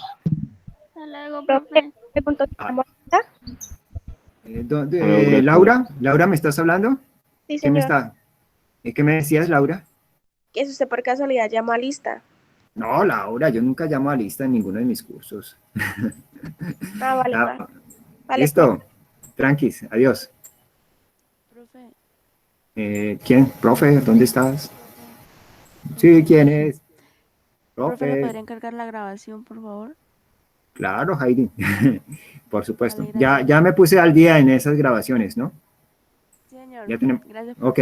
Hasta luego, profe. ¿Qué punto estamos? Laura, ¿me estás hablando? Sí, ¿Qué me señor. ¿Qué me decías, Laura? ¿Es usted por casualidad llama a lista? No, Laura, yo nunca llamo a lista en ninguno de mis cursos. Ah, vale, Ah, vale. Vale. Listo, tranquis, adiós. Profe, ¿Quién? Profe, ¿dónde estás? Sí, ¿quién es? profe, ¿le Profe. podría encargar la grabación, por favor? Claro, Heidi, por supuesto. Vale, gracias. Ya me puse al día en esas grabaciones, ¿no? Sí, señor. Ya tenemos. Gracias. Ok,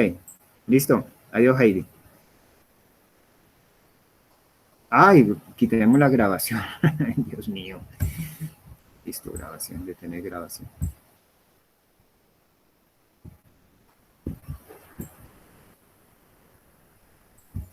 listo. Adiós, Heidi. Ay, quitemos la grabación. Dios mío. Listo, grabación, detener grabación.